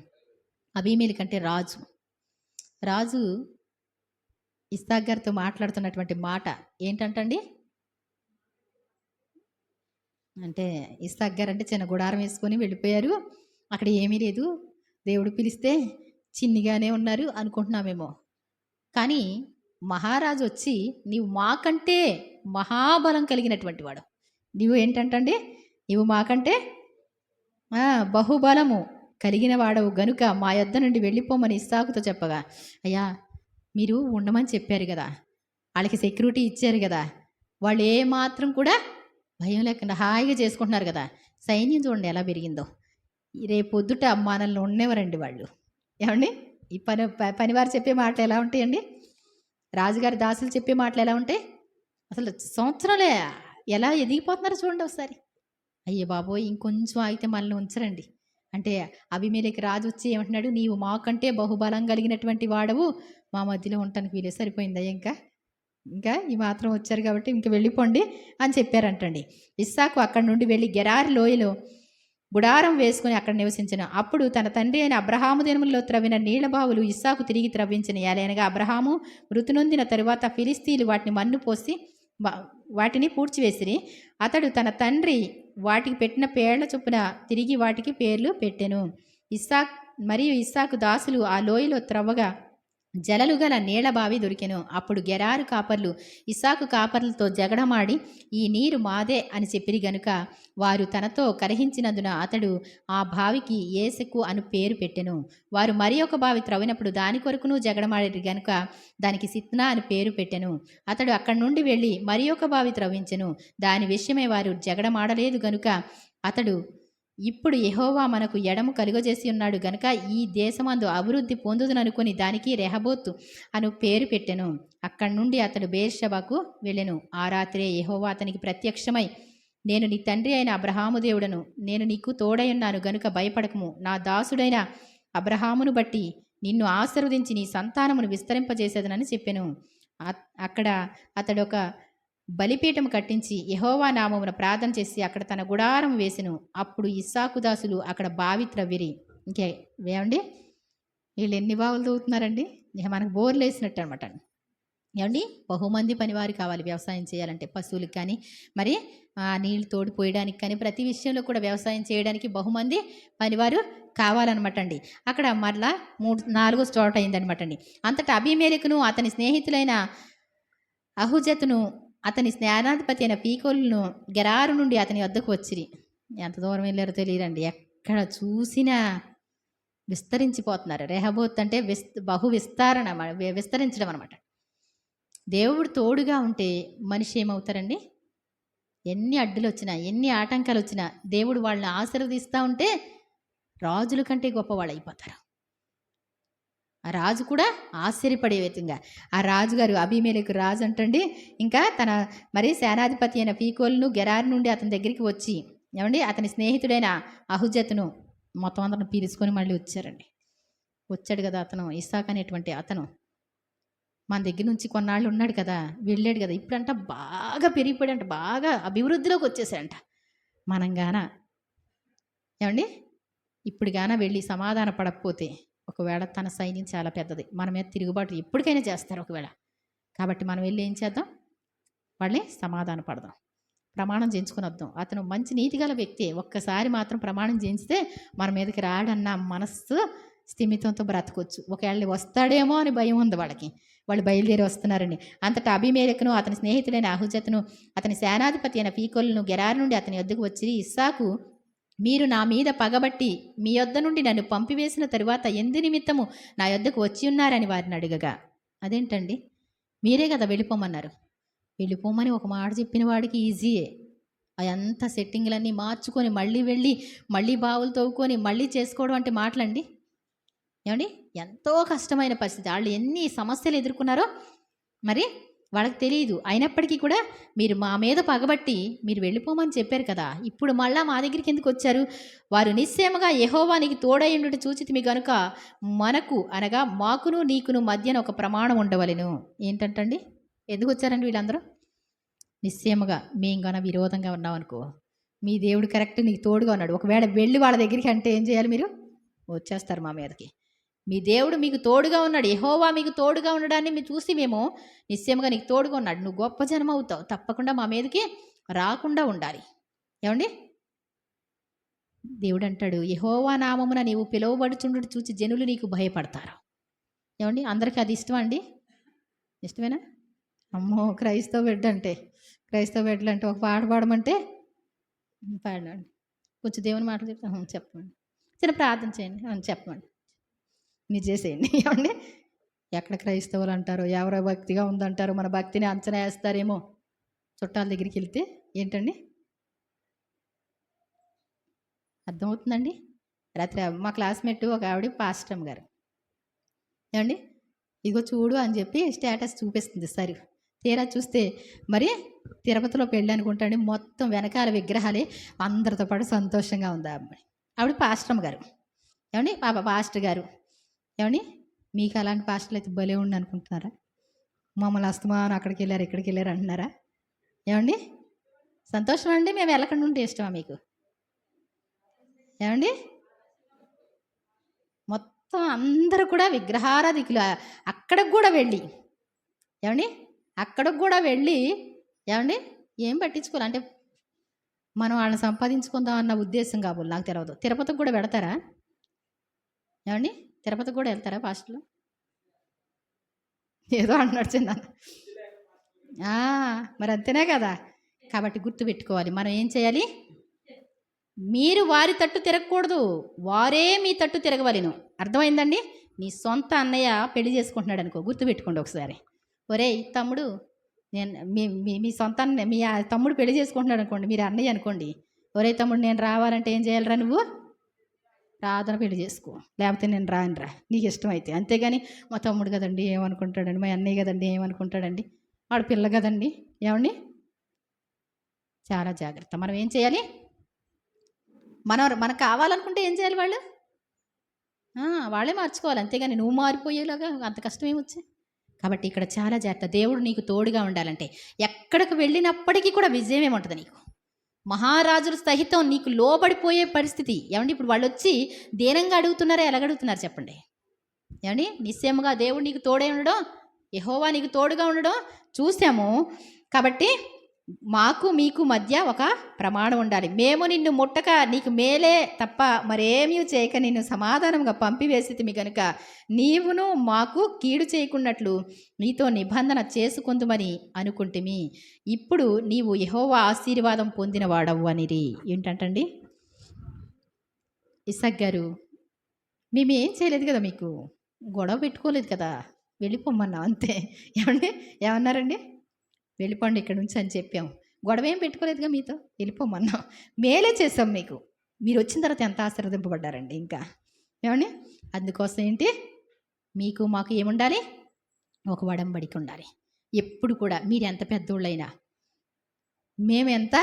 అబీమెలెకు అంటే రాజు ఇస్సాకు గారితో మాట్లాడుతున్నటువంటి మాట ఏంటంటండి? అంటే ఇస్సాకు గారు అంటే చిన్న గుడారం వేసుకొని వెళ్ళిపోయారు. అక్కడ ఏమీ లేదు, దేవుడు పిలిస్తే చిన్నిగానే ఉన్నారు అనుకుంటున్నామేమో. కానీ మహారాజు వచ్చి నీవు మాకంటే మహాబలం కలిగినటువంటి వాడు, నీవు ఏంటంటండి, నీవు మాకంటే బహుబలము కలిగిన వాడవు గనుక మా యొద్ద నుండి వెళ్ళిపోమని ఇస్సాకుతో చెప్పగా, అయ్యా మీరు ఉండమని చెప్పారు కదా, వాళ్ళకి సెక్యూరిటీ ఇచ్చారు కదా, వాళ్ళు ఏమాత్రం కూడా భయం లేకుండా హాయిగా చేసుకుంటున్నారు కదా. సైన్యం చూడండి ఎలా పెరిగిందో. రేపొద్దుట మనల్ని ఉండేవారండి వాళ్ళు. ఏమండి? ఈ పనివారు చెప్పే మాటలు ఎలా ఉంటాయండి? రాజుగారి దాసులు చెప్పే మాటలు ఎలా ఉంటాయి? అసలు సంవత్సరాలే ఎలా ఎదిగిపోతున్నారో చూడండి ఒకసారి. అయ్యో బాబోయ్, ఇంకొంచెం ఆగితే మనల్ని ఉంచరండి అంటే అబీమెలెకు రాజు వచ్చి ఏమంటున్నాడు? నీవు మాకంటే బహుబలం కలిగినటువంటి వాడవు, మా మధ్యలో ఉండటానికి వీలే, సరిపోయిందా ఇంకా ఈ మాత్రం వచ్చారు కాబట్టి ఇంక వెళ్ళిపోండి అని చెప్పారంటండి. ఇస్సాకు అక్కడి నుండి వెళ్ళి గెరారి లోయలో గుడారం వేసుకుని అక్కడ నివసించిన. అప్పుడు తన తండ్రి అయిన అబ్రహాము దినముల్లో త్రవ్విన నీళ్ల బావులు ఇస్సాకు తిరిగి త్రవ్వించిన. ఏలైనగా అబ్రహాము మృతి నొందిన తరువాత ఫిలిస్తీయులు వాటిని మన్ను పోసి వాటిని పూడ్చివేసిరి. అతడు తన తండ్రి వాటికి పెట్టిన పేర్ల చొప్పున తిరిగి వాటికి పేర్లు పెట్టెను. ఇస్సాకు దాసులు ఆ లోయలో త్రవ్వగా జలలు గల నీళ్ల బావి దొరికెను. అప్పుడు గెరారు కాపర్లు ఇస్సాకు కాపర్లతో జగడమాడి ఈ నీరు మాదే అని చెప్పిరి గనుక వారు తనతో కలహించినందున అతడు ఆ బావికి ఏసెకు అను పేరు పెట్టెను. వారు మరి ఒక బావి త్రవ్వినప్పుడు దాని కొరకును జగడమాడిరి గనుక దానికి సిత్నా అని పేరు పెట్టెను. అతడు అక్కడి నుండి వెళ్ళి మరి ఒక బావి త్రవ్వించెను. దాని విషయమే వారు జగడమాడలేదు గనుక అతడు ఇప్పుడు యెహోవా మనకు ఎడము కలుగజేసి ఉన్నాడు గనుక ఈ దేశమందు అభివృద్ధి పొందుదననుకొని దానికి రెహబోతు అను పేరు పెట్టెను. అక్కడి నుండి అతడు బేర్షెబాకు వెళ్ళెను. ఆ రాత్రే యెహోవా అతనికి ప్రత్యక్షమై, నేను నీ తండ్రి అయిన అబ్రహాము దేవుడను, నేను నీకు తోడై ఉన్నాను గనుక భయపడకము. నా దాసుడైన అబ్రహామును బట్టి నిన్ను ఆశీర్వదించి నీ సంతానమును విస్తరింపజేసేదనని చెప్పెను. అక్కడ అతడు ఒక బలిపీఠం కట్టించి యెహోవా నామమున ప్రార్థన చేసి అక్కడ తన గుడారం వేసెను. అప్పుడు ఇస్సాకు దాసులు అక్కడ బావి త్రవ్విరి. ఏమండి? వీళ్ళు ఎన్ని బావులు తవ్వుతున్నారండి? ఇక మనకు బోర్లు వేసినట్టు అనమాట. ఏమండి బహుమంది పనివారు కావాలి వ్యవసాయం చేయాలంటే. పశువులకు కానీ మరి నీళ్ళు తోడు పోయడానికి కానీ ప్రతి విషయంలో కూడా వ్యవసాయం చేయడానికి బహుమంది పనివారు కావాలన్నమాట అండి. అక్కడ మరలా 4వ చోట అయిందనమాట అండి. అంతటా అబీమెలెకును అతని స్నేహితులైన అహుజతును అతని స్నేహాధిపతి అయిన పీకోలును గెరారు నుండి అతని వద్దకు వచ్చిరి. ఎంత దూరం వెళ్ళారో తెలియదండి. ఎక్కడ చూసినా విస్తరించిపోతున్నారు. రెహబోత్ అంటే విస్తరించడం అనమాట. దేవుడు తోడుగా ఉంటే మనిషి ఏమవుతారండి? ఎన్ని అడ్డులు వచ్చినా, ఎన్ని ఆటంకాలు వచ్చినా దేవుడు వాళ్ళని ఆశీర్వదిస్తూ ఉంటే రాజుల కంటే గొప్పవాళ్ళు అయిపోతారు. ఆ రాజు కూడా ఆశ్చర్యపడే విధంగా ఆ రాజుగారు అబీమెలెకు రాజు అంటండి. ఇంకా తన మరి సేనాధిపతి అయిన పీకోలును గెరారు నుండి అతని దగ్గరికి వచ్చి ఏమండి అతని స్నేహితుడైన అహుజతును మొత్తం అందరిని పిలుచుకొని మళ్ళీ వచ్చారండి. వచ్చాడు కదా అతను ఇస్సాక్ అనేటువంటి అతను మన దగ్గర నుంచి కొన్నాళ్ళు ఉన్నాడు కదా, వెళ్ళాడు కదా, ఇప్పుడంట బాగా పెరిగిపోయాడంట, బాగా అభివృద్ధిలోకి వచ్చేసాడంట. మనం గాన ఏమండి ఇప్పుడు గాన వెళ్ళి సమాధాన పడకపోతే ఒకవేళ తన సైన్యం చాలా పెద్దది, మన మీద తిరుగుబాటు ఎప్పటికైనా చేస్తారు ఒకవేళ. కాబట్టి మనం వెళ్ళి ఏం చేద్దాం? వాళ్ళని సమాధాన పడదాం, ప్రమాణం చేయించుకొని వద్దాం. అతను మంచి నీతిగల వ్యక్తి. ఒక్కసారి మాత్రం ప్రమాణం చేయిస్తే మన మీదకి రాడన్న మనస్సు స్థిమితంతో బ్రతకొచ్చు. ఒకవేళ వస్తాడేమో అని భయం ఉంది వాళ్ళకి. వాళ్ళు బయలుదేరి వస్తున్నారండి. అంతటా అబీమెలెకును అతని స్నేహితుడైన అహుజతును అతని సేనాధిపతి అయిన పీకోలును గెరారు నుండి అతని వద్దకు వచ్చి, ఇస్సాకు మీరు నా మీద పగబట్టి మీ యొద్ద నుండి నన్ను పంపివేసిన తరువాత ఎందు నిమిత్తము నా యొద్దకు వచ్చి ఉన్నారని వారిని అడగగా, అదేంటండి మీరే కదా వెళ్ళిపోమన్నారు, వెళ్ళిపోమని ఒక మాట చెప్పిన వాడికి ఈజీయే. అదంతా సెట్టింగ్లన్నీ మార్చుకొని మళ్ళీ వెళ్ళి మళ్ళీ బావులు తవ్వుకొని మళ్ళీ చేసుకోవడం అంటే మాటలండి. ఏమండి ఎంతో కష్టమైన పరిస్థితి. వాళ్ళు ఎన్ని సమస్యలు ఎదుర్కొన్నారో మరి వాళ్ళకి తెలియదు. అయినప్పటికీ కూడా మీరు మా మీద పగబట్టి మీరు వెళ్ళిపోమని చెప్పారు కదా, ఇప్పుడు మళ్ళా మా దగ్గరికి ఎందుకు వచ్చారు? వారు నిశ్చయముగా యెహోవానికి తోడై ఉండుట చూచితిమి గనుక మనకు అనగా మాకును నీకును మధ్యన ఒక ప్రమాణం ఉండవలెను. ఏంటంటండి ఎందుకు వచ్చారండి వీళ్ళందరూ? నిశ్చయముగా మేము గన విరోధంగా ఉన్నాం అనుకో, మీ దేవుడు కరెక్ట్ నీకు తోడుగా ఉన్నాడు, ఒకవేళ వెళ్ళి వాళ్ళ దగ్గరికి అంటే ఏం చేయాలి? మీరు వచ్చేస్తారు మా మీదకి. మీ దేవుడు మీకు తోడుగా ఉన్నాడు, యెహోవా మీకు తోడుగా ఉండడాన్ని మీరు చూసి మేము నిశ్చయముగా నీకు తోడుగా ఉన్నాడు, నువ్వు గొప్ప జనం అవుతావు, తప్పకుండా మా మీదకి రాకుండా ఉండాలి. ఏమండి దేవుడు అంటాడు, యెహోవా నామమున నీవు పిలువబడుచుండు చూచి జనులు నీకు భయపడతారు. ఏమండి అందరికీ అది ఇష్టమా అండి? ఇష్టమేనా? అమ్మో క్రైస్తవ బిడ్డ అంటే ఒక పాట పాడమంటే పాడండి, కొంచెం దేవుని మాటలు చెప్తాను చెప్పండి, చిన్న ప్రార్థన చేయండి చెప్పండి, మీరు చేసేయండి. ఏమండి ఎక్కడ క్రైస్తవులు అంటారో, ఎవరో భక్తిగా ఉందంటారో, మన భక్తిని అంచనా వేస్తారేమో. చుట్టాల దగ్గరికి వెళ్తే ఏంటండి అర్థమవుతుందండి. రాత్రి మా క్లాస్మేట్ ఒక ఆవిడ పాస్టమ్ గారు ఏమండి ఇగో చూడు అని చెప్పి స్టేటస్ చూపిస్తుంది. సరే తీరా చూస్తే మరి తిరుపతిలో పెళ్ళి అనుకుంటాండి, మొత్తం వెనకాల విగ్రహాలే, అందరితో పాటు సంతోషంగా ఉంది అమ్మాయి. ఆవిడ పాస్టమ్ గారు. ఏమండి పాస్టర్ గారు ఏమండి మీకు అలాంటి పాస్టర్లు అయితే భలే ఉండి అనుకుంటున్నారా? మమ్మల్ని అస్తమానం అక్కడికి వెళ్ళారు ఇక్కడికి వెళ్ళారు అంటున్నారా? ఏమండి సంతోషం అండి. మేము వెళ్ళకుండా ఉంటే ఇష్టమా మీకు? ఏమండి మొత్తం అందరూ కూడా విగ్రహారాధికులు. అక్కడికి కూడా వెళ్ళి ఏమండి ఏం పట్టించుకోవాలి అంటే మనం వాళ్ళని సంపాదించుకుందాం అన్న ఉద్దేశం కాబోలు నాకు తెలియదు. తిరుపతికి కూడా పెడతారా? ఏమండి తిరుపతికి కూడా వెళ్తారా పాస్టర్లు? ఏదో అంటున్నాడు చిన్న. మరి అంతేనే కదా. కాబట్టి గుర్తుపెట్టుకోవాలి, మనం ఏం చేయాలి? మీరు వారి తట్టు తిరగకూడదు, వారే మీ తట్టు తిరగవలెను. అర్థమైందండి? నీ సొంత అన్నయ్య పెళ్లి చేసుకుంటున్నాడు అనుకో, గుర్తుపెట్టుకోండి ఒకసారి. ఒరేయ్ తమ్ముడు, నేను మీ సొంత మీ తమ్ముడు పెళ్లి చేసుకుంటున్నాడు అనుకోండి, మీరు అన్నయ్య అనుకోండి. ఒరే తమ్ముడు నేను రావాలంటే ఏం చేయాలిరా? నువ్వు రాధన పెళ్లి చేసుకో, లేకపోతే నేను రానురా నీకు ఇష్టమైతే. అంతేగాని మా తమ్ముడు కదండి ఏమనుకుంటాడండి, మా అన్నయ్య కదండి ఏమనుకుంటాడండి, వాడు పిల్ల కదండి. ఏమండి చాలా జాగ్రత్త. మనం ఏం చేయాలి? మనకు కావాలనుకుంటే ఏం చేయాలి? వాళ్ళే మార్చుకోవాలి, అంతేగాని నువ్వు మారిపోయేలాగా అంత కష్టం ఏమొచ్చి. కాబట్టి ఇక్కడ చాలా జాగ్రత్త. దేవుడు నీకు తోడుగా ఉండాలంటే ఎక్కడికి వెళ్ళినప్పటికీ కూడా విజయం ఏముంటుంది నీకు. మహారాజుల సహితం నీకు లోబడిపోయే పరిస్థితి. ఏమండి ఇప్పుడు వాళ్ళు వచ్చి దీనంగా అడుగుతున్నారా? ఎలాగడుగుతున్నారు చెప్పండి? ఏమండి నిశ్చయముగా దేవుడు నీకు తోడే ఉండడం యెహోవా నీకు తోడుగా ఉండడం చూసాము. కాబట్టి మాకు మీకు మధ్య ఒక ప్రమాణం ఉండాలి. మేము నిన్ను ముట్టక నీకు మేలే తప్ప మరేమీ చేయక నిన్ను సమాధానంగా పంపివేసితిమి గనుక నీవును మాకు కీడు చేయకున్నట్లు నీతో నిబంధన చేసుకొందుమని అనుకుంటుమి. ఇప్పుడు నీవు యెహోవా ఆశీర్వాదం పొందిన వాడవు అనిరి. ఏంటంటండి ఇస్సాకు గారు, మేమేం చేయలేదు కదా, మీకు గొడవ పెట్టుకోలేదు కదా, వెళ్ళిపోమన్నా అంతే. ఏమండి ఏమన్నారండి? వెళ్ళిపోండి ఇక్కడ నుంచి అని చెప్పాం. గొడవ ఏం పెట్టుకోలేదుగా మీతో, వెళ్ళిపోమన్నాం. మేలే చేసాం మీకు. మీరు వచ్చిన తర్వాత ఎంత ఆశీర్వదింపబడ్డారండి ఇంకా. ఏమండి అందుకోసం ఏంటి, మీకు మాకు ఏముండాలి, ఒక వడంబడిక ఉండాలి. ఎప్పుడు కూడా మీరు ఎంత పెద్దోళ్ళైనా, మేము ఎంత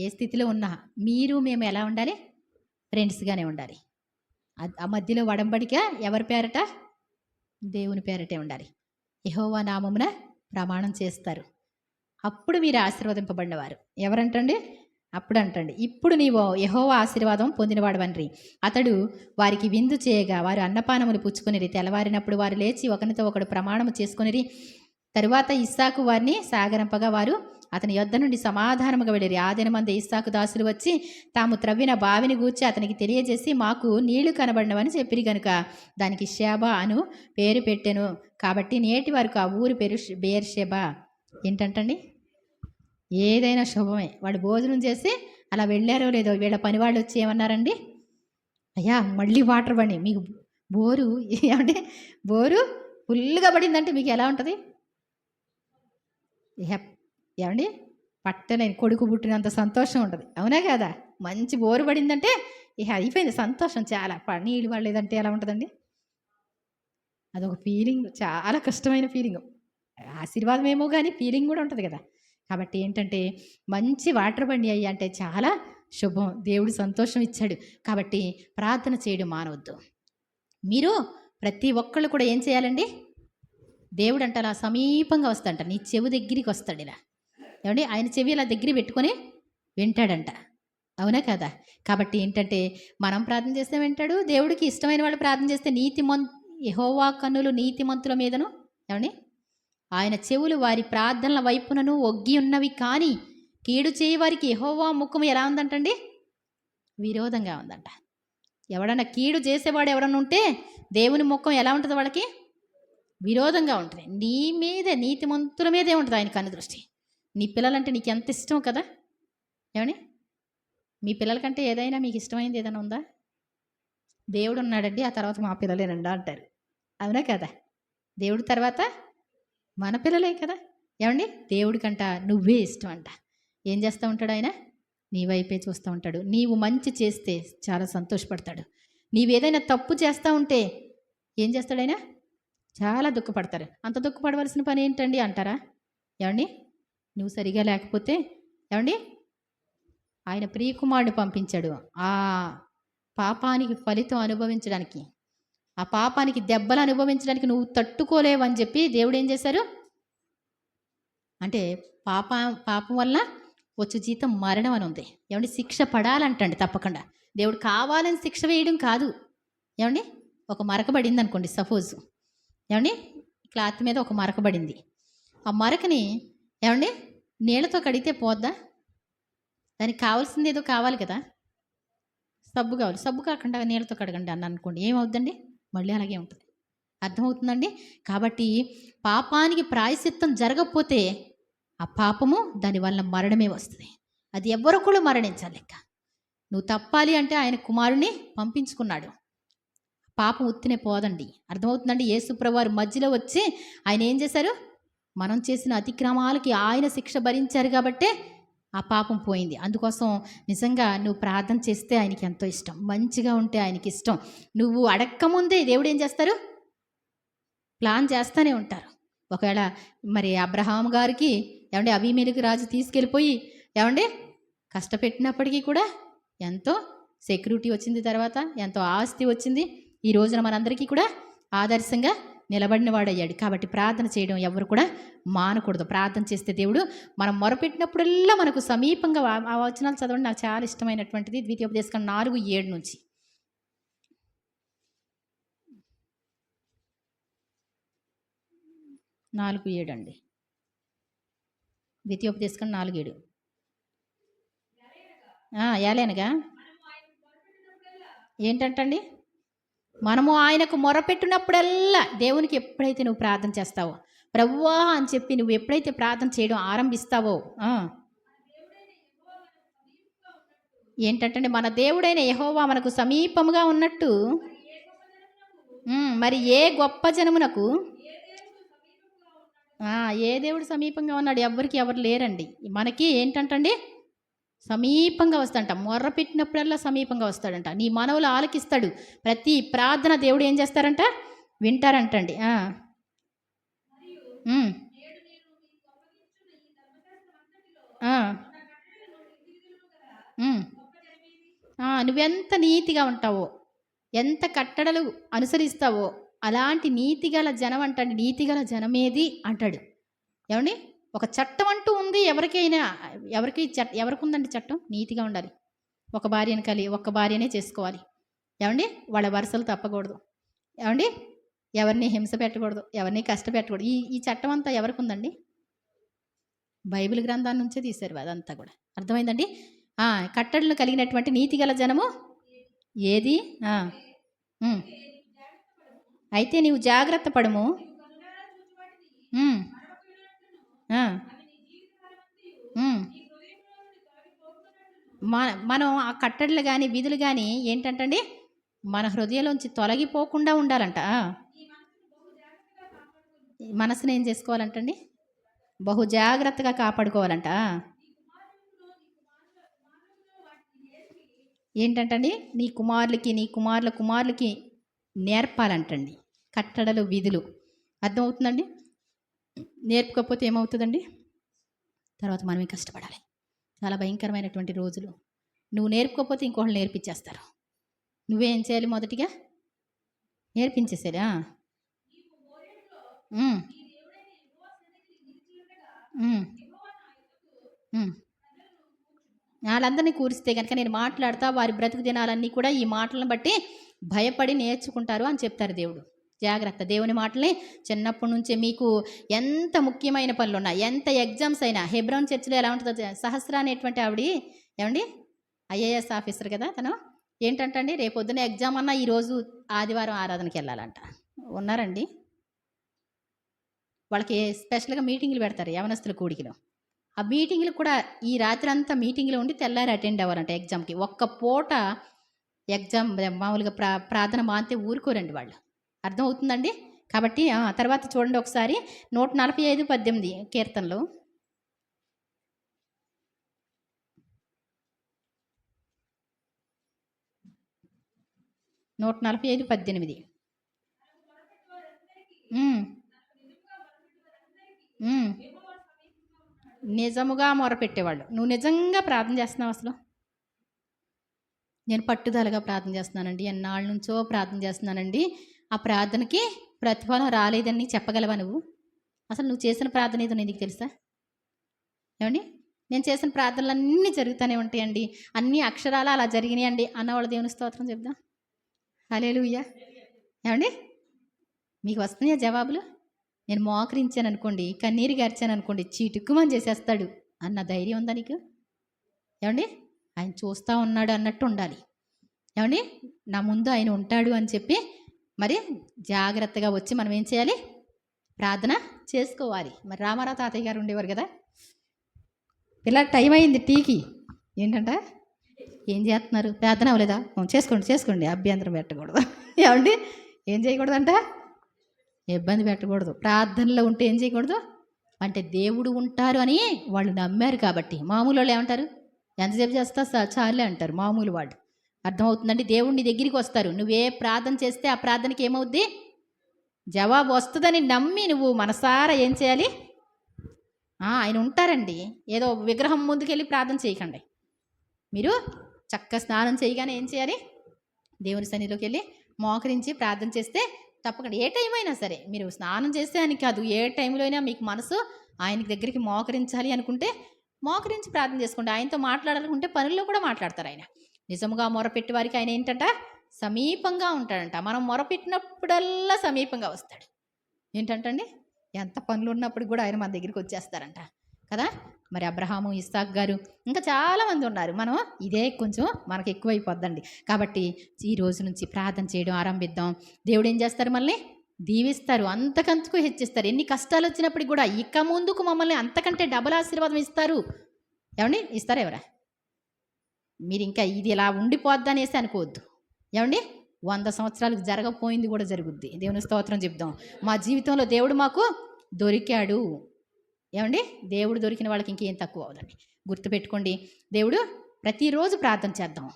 ఏ స్థితిలో ఉన్నా మీరు మేము ఎలా ఉండాలి, ఫ్రెండ్స్గానే ఉండాలి. ఆ మధ్యలో వడంబడిక ఎవరి పేరట, దేవుని పేరటే ఉండాలి. యెహోవా నామమున ప్రమాణం చేస్తారు, అప్పుడు మీరు ఆశీర్వదింపబడినవారు. ఎవరంటండి? అప్పుడు అంటండి, ఇప్పుడు నీవు యెహోవా ఆశీర్వాదం పొందినవాడు అన్రి. అతడు వారికి విందు చేయగా వారు అన్నపానములు పుచ్చుకొనిరి. తెల్లవారినప్పుడు వారు లేచి ఒకరితో ఒకడు ప్రమాణము చేసుకొనిరి. తరువాత ఇస్సాకు వారిని సాగనంపగా వారు అతని యొద్ద నుండి సమాధానముగా వెళ్ళిరి. ఆ దినమందు ఇస్సాకు దాసులు వచ్చి తాము త్రవ్విన బావిని గూర్చి అతనికి తెలియజేసి మాకు నీళ్లు కనబడినవని చెప్పిరి గనుక దానికి షేబా అను పేరు పెట్టెను. కాబట్టి నేటి వరకు ఆ ఊరి పేరు బెయేర్షెబా. ఏంటంటండి, ఏదైనా శుభమే. వాడు భోజనం చేసి అలా వెళ్ళారో లేదో, వీళ్ళ పని వాళ్ళు వచ్చి ఏమన్నారండి, అయ్యా మళ్ళీ వాటర్ పడి మీకు బోరు ఏమంటే బోరు ఫుల్గా పడిందంటే మీకు ఎలా ఉంటుంది? ఏమండి పట్టలేని కొడుకు పుట్టినంత సంతోషం ఉంటుంది, అవునా కదా? మంచి బోరు పడిందంటే ఇక అయిపోయింది సంతోషం. చాలా నీళ్ళు పడలేదంటే ఎలా ఉంటుందండి? అదొక ఫీలింగ్, చాలా కష్టమైన ఫీలింగ్. ఆశీర్వాదం ఏమో కానీ ఫీలింగ్ కూడా ఉంటుంది కదా. కాబట్టి ఏంటంటే మంచి వాటర్ బండి అయ్యి అంటే చాలా శుభం, దేవుడు సంతోషం ఇచ్చాడు. కాబట్టి ప్రార్థన చేయడం మానవద్దు. మీరు ప్రతి ఒక్కళ్ళు కూడా ఏం చేయాలండి, దేవుడు అంట అలా సమీపంగా వస్తాడంట, నీ చెవి దగ్గరికి వస్తాడు ఇలా. ఏమండి ఆయన చెవి ఇలా దగ్గర పెట్టుకొని వింటాడంట, అవునా కదా? కాబట్టి ఏంటంటే మనం ప్రార్థన చేస్తే వింటాడు. దేవుడికి ఇష్టమైన వాళ్ళు ప్రార్థన చేస్తే యెహోవా కన్నులు నీతిమంతుల మీదను, ఏమండి ఆయన చెవులు వారి ప్రార్థనల వైపునను ఒగ్గి ఉన్నవి, కానీ కీడు చేయవారికి యెహోవా ముఖం ఎలా ఉందంటండి, విరోధంగా ఉందంట. ఎవడన్నా కీడు చేసేవాడు ఎవడన్నా ఉంటే దేవుని ముఖం ఎలా ఉంటుంది, వాళ్ళకి విరోధంగా ఉంటుంది. నీ మీదే నీతిమంతుల మీదే ఉంటుంది ఆయన కన్ను దృష్టి. నీ పిల్లలంటే నీకు ఎంత ఇష్టం కదా, ఏమని మీ పిల్లలకంటే ఏదైనా మీకు ఇష్టమైంది ఏదైనా ఉందా? దేవుడు ఉన్నాడండి, ఆ తర్వాత మా పిల్లలేనండా అంటారు, అవునా కదా? దేవుడి తర్వాత మన పిల్లలే కదా. ఏమండి దేవుడికంట నువ్వే ఇష్టం అంట. ఏం చేస్తూ ఉంటాడు ఆయన, నీ వైపే చూస్తూ ఉంటాడు. నీవు మంచి చేస్తే చాలా సంతోషపడతాడు. నీవేదైనా తప్పు చేస్తూ ఉంటే ఏం చేస్తాడు ఆయన, చాలా దుఃఖపడతారు. అంత దుఃఖపడవలసిన పని ఏంటండి అంటారా? ఏమండి నువ్వు సరిగా లేకపోతే, ఏమండి ఆయన ప్రియకుమారుడిని పంపించాడు ఆ పాపానికి ఫలితం అనుభవించడానికి, ఆ పాపానికి దెబ్బలు అనుభవించడానికి నువ్వు తట్టుకోలేవని చెప్పి దేవుడు ఏం చేశారు అంటే, పాపం వల్ల వచ్చే జీతం మరణం అని ఉంది. ఏమండి శిక్ష పడాలంటండి తప్పకుండా. దేవుడు కావాలని శిక్ష వేయడం కాదు. ఏమండి ఒక మరక పడింది అనుకోండి, సపోజ్ ఏమండి క్లాత్ మీద ఒక మరక పడింది. ఆ మరకని ఏమండి నీళ్ళతో కడిగితే పోద్దా? దానికి కావాల్సింది ఏదో కావాలి కదా, సబ్బు కావాలి. సబ్బు కాకుండా నీళ్ళతో కడగండి అని అనుకోండి, ఏమవుద్దండి? మళ్ళీ అలాగే ఉంటుంది. అర్థమవుతుందండి? కాబట్టి పాపానికి ప్రాయశ్చిత్తం జరగకపోతే ఆ పాపము దానివల్ల మరణమే వస్తుంది. అది ఎవరొకళ్ళు మరణించాలి లెక్క. నువ్వు తప్పాలి అంటే ఆయన కుమారుని పంపించుకున్నాడు. పాపం ఉత్తినే పోదండి. అర్థమవుతుందండి? యేసుప్రభువారు మధ్యలో వచ్చి ఆయన ఏం చేశారు, మనం చేసిన అతిక్రమాలకి ఆయన శిక్ష భరించారు కాబట్టే ఆ పాపం పోయింది. అందుకోసం నిజంగా నువ్వు ప్రార్థన చేస్తే ఆయనకి ఎంతో ఇష్టం, మంచిగా ఉంటే ఆయనకి ఇష్టం. నువ్వు అడక్కముందే దేవుడు ఏం చేస్తారు, ప్లాన్ చేస్తూనే ఉంటారు. ఒకవేళ మరి అబ్రహాం గారికి ఏమంటే అబీమెలెకు రాజు తీసుకెళ్ళిపోయి ఏమంటే కష్టపెట్టినప్పటికీ కూడా ఎంతో సెక్యూరిటీ వచ్చింది, తర్వాత ఎంతో ఆస్తి వచ్చింది. ఈ రోజున మనందరికీ కూడా ఆదర్శంగా నిలబడిన వాడయ్యాడు. కాబట్టి ప్రార్థన చేయడం ఎవరు కూడా మానకూడదు. ప్రార్థన చేస్తే దేవుడు మనం మొరపెట్టినప్పుడల్లా మనకు సమీపంగా ఆ వచనాలు చదవండి, నాకు చాలా ఇష్టమైనటువంటిది. ద్వితీయోపదేశకాండం 4:7 నుంచి. 4:7 అండి. ద్వితీయోపదేశకాండం 4:7. ఏలైనగా ఏంటంటండి, మనము ఆయనకు మొరపెట్టినప్పుడల్లా, దేవునికి ఎప్పుడైతే నువ్వు ప్రార్థన చేస్తావో, ప్రభువా అని చెప్పి నువ్వు ఎప్పుడైతే ప్రార్థన చేయడం ఆరంభిస్తావో, ఏంటంటే మన దేవుడైన యెహోవా మనకు సమీపముగా ఉన్నట్టు, మరి ఏ గొప్ప జనమునకు ఏ దేవుడు సమీపంగా ఉన్నాడు? ఎవరు లేరండి. మనకి ఏంటంటండి, సమీపంగా వస్తాడంట. మొర్ర పెట్టినప్పుడల్లా సమీపంగా వస్తాడంట. నీ మనవులు ఆలకిస్తాడు. ప్రతి ప్రార్థన దేవుడు ఏం చేస్తారంట? వింటారంటండి. నువ్వెంత నీతిగా ఉంటావో, ఎంత కట్టడలు అనుసరిస్తావో, అలాంటి నీతిగల జనం అంటండి. నీతిగల జనమేది అంటాడు. ఏమండి, ఒక చట్టం అంటూ ఉంది. ఎవరికి ఉందండి చట్టం? నీతిగా ఉండాలి. ఒక భార్యనే చేసుకోవాలి. ఏమండి, వాళ్ళ వరుసలు తప్పకూడదు. ఏమండి, ఎవరిని హింస పెట్టకూడదు, ఎవరిని కష్టపెట్టకూడదు. ఈ చట్టం అంతా ఎవరికి ఉందండి? బైబిల్ గ్రంథాల నుంచే తీశారు అదంతా కూడా. అర్థమైందండి? కట్టడలు కలిగినటువంటి నీతిగల జనము ఏది? అయితే నీవు జాగ్రత్త పడము. మనం ఆ కట్టడలు కానీ విధులు కానీ ఏంటంటండి, మన హృదయంలోంచి తొలగిపోకుండా ఉండాలంట. మనసుని ఏం చేసుకోవాలంటండి? బహు జాగ్రత్తగా కాపాడుకోవాలంట. ఏంటంటండి, నీ కుమారులకి నేర్పాలంటండి కట్టడలు విధులు. అర్థమవుతుందండి? నేర్పకపోతే ఏమవుతుందండి? తర్వాత మనమే కష్టపడాలి. చాలా భయంకరమైనటువంటి రోజులు. నువ్వు నేర్పకపోతే ఇంకోళ్ళు నేర్పించేస్తారు. నువ్వేం చేయాలి? మొదటిగా నేర్పించేసేది. వాళ్ళందరినీ కూరిస్తే కనుక నేను మాట్లాడతా, వారి బ్రతుకు దినాలన్నీ కూడా ఈ మాటలను బట్టి భయపడి నేర్చుకుంటారు అని చెప్తారు దేవుడు. జాగ్రత్త, దేవుని మాటల్ని చిన్నప్పటి నుంచే. మీకు ఎంత ముఖ్యమైన పనులు ఉన్నా, ఎంత ఎగ్జామ్స్ అయినా, హెబ్రోన్ చర్చిలో ఎలా ఉంటుందో, సహస్ర అనేటువంటి ఆవిడ ఏమండి ఐఏఎస్ ఆఫీసర్ కదా, తను ఏంటంటండి, రేపొద్దున ఎగ్జామ్ అన్నా ఈరోజు ఆదివారం ఆరాధనకి వెళ్ళాలంట. ఉన్నారండి, వాళ్ళకి స్పెషల్గా మీటింగులు పెడతారు యవనస్తుల కూడికిలో. ఆ మీటింగ్లు కూడా ఈ రాత్రి అంతా మీటింగ్లో ఉండి తెల్లారి అటెండ్ అవ్వాలంట ఎగ్జామ్కి. ఒక్క పూట ఎగ్జామ్ మామూలుగా ప్రార్థన మాంతే ఊరుకోరండి వాళ్ళు. అర్థమవుతుందండి? కాబట్టి తర్వాత చూడండి ఒకసారి 145:18 కీర్తనలు. 145:18. నిజముగా మొరపెట్టేవాళ్ళు. నువ్వు నిజంగా ప్రార్థన చేస్తున్నావు అసలు? నేను పట్టుదలగా ప్రార్థన చేస్తున్నానండి, ఎన్నాళ్ళ నుంచో ప్రార్థన చేస్తున్నానండి, ఆ ప్రార్థనకి ప్రతిఫలం రాలేదని చెప్పగలవా నువ్వు? అసలు నువ్వు చేసిన ప్రార్థన ఏదో నీకు తెలుసా? ఏమండి, నేను చేసిన ప్రార్థనలు అన్నీ జరుగుతూనే ఉంటాయండి, అన్ని అక్షరాలు అలా జరిగినాయండి అన్నవాళ్ళు దేవుని స్తోత్రం చెప్దాం. హల్లెలూయా. ఏమండి, మీకు వస్తున్నాయా జవాబులు? నేను మోకరించాను అనుకోండి, కన్నీరు గార్చాను అనుకోండి, చీటుక్కుమని చేసేస్తాడు అన్న ధైర్యం ఉందా నీకు? ఏమండి, ఆయన చూస్తూ ఉన్నాడు అన్నట్టు ఉండాలి. ఏమండి, నా ముందు ఆయన ఉంటాడు అని చెప్పి మరి జాగ్రత్తగా వచ్చి మనం ఏం చేయాలి? ప్రార్థన చేసుకోవాలి. మరి రామారావు తాతయ్య గారు ఉండేవారు కదా, ఇలా టైం అయింది టీకి, ఏంటంట ఏం చేస్తున్నారు? ప్రార్థన అవ్వలేదా? చేసుకోండి, అభ్యంతరం పెట్టకూడదు. ఏమండి, ఏం చేయకూడదంట? ఇబ్బంది పెట్టకూడదు. ప్రార్థనలో ఉంటే ఏం చేయకూడదు అంటే, దేవుడు ఉంటారు అని వాళ్ళు నమ్మారు కాబట్టి. మామూలు వాళ్ళు ఏమంటారు? ఎంతసేపు చేస్తా చాలే అంటారు మామూలు వాళ్ళు. అర్థమవుతుందండి? దేవుడిని దగ్గరికి వస్తారు. నువ్వే ప్రార్థన చేస్తే ఆ ప్రార్థనకి ఏమవుద్ది? జవాబు వస్తుందని నమ్మి నువ్వు మనసారా ఏం చేయాలి? ఆయన ఉంటారండి. ఏదో విగ్రహం ముందుకెళ్ళి ప్రార్థన చేయకండి. మీరు చక్కగా స్నానం చేయగానే ఏం చేయాలి? దేవుని సన్నిధిలోకి వెళ్ళి మోకరించి ప్రార్థన చేస్తే తప్పకుండా, ఏ టైం అయినా సరే, మీరు స్నానం చేస్తే అని కాదు, ఏ టైంలో అయినా మీకు మనసు ఆయనకి దగ్గరికి మోకరించాలి అనుకుంటే మోకరించి ప్రార్థన చేసుకోండి. ఆయనతో మాట్లాడాలనుకుంటే పనుల్లో కూడా మాట్లాడతారు ఆయన. నిజముగా మొరపెట్టి వారికి ఆయన ఏంటంట? సమీపంగా ఉంటాడంట. మనం మొరపెట్టినప్పుడల్లా సమీపంగా వస్తాడు. ఏంటంటండి? ఎంత పనులు ఉన్నప్పుడు కూడా ఆయన మన దగ్గరికి వచ్చేస్తారంట కదా. మరి అబ్రహాము, ఇస్సాక్ గారు, ఇంకా చాలామంది ఉన్నారు. మనం ఇదే కొంచెం మనకు ఎక్కువైపోద్దండి. కాబట్టి ఈ రోజు నుంచి ప్రార్థన చేయడం ఆరంభిద్దాం. దేవుడు ఏం చేస్తారు? మళ్ళీ దీవిస్తారు, అంతకంతకు హెచ్చిస్తారు. ఎన్ని కష్టాలు వచ్చినప్పటికి కూడా ఇక ముందుకు మమ్మల్ని అంతకంటే డబుల్ ఆశీర్వాదం ఇస్తారు. ఏమండి? ఇస్తారా ఎవరా? మీరు ఇంకా ఇది ఇలా ఉండిపోద్ది అనేసి అనుకోవద్దు. ఏమండి? 100 సంవత్సరాలకు జరగపోయింది కూడా జరుగుద్ది. దేవుని స్తోత్రం చెప్దాం. మా జీవితంలో దేవుడు మాకు దొరికాడు. ఏమండి? దేవుడు దొరికిన వాళ్ళకి ఇంకేం తక్కువ అవదండి. గుర్తుపెట్టుకోండి. దేవుడు ప్రతిరోజు ప్రార్థన చేద్దాం.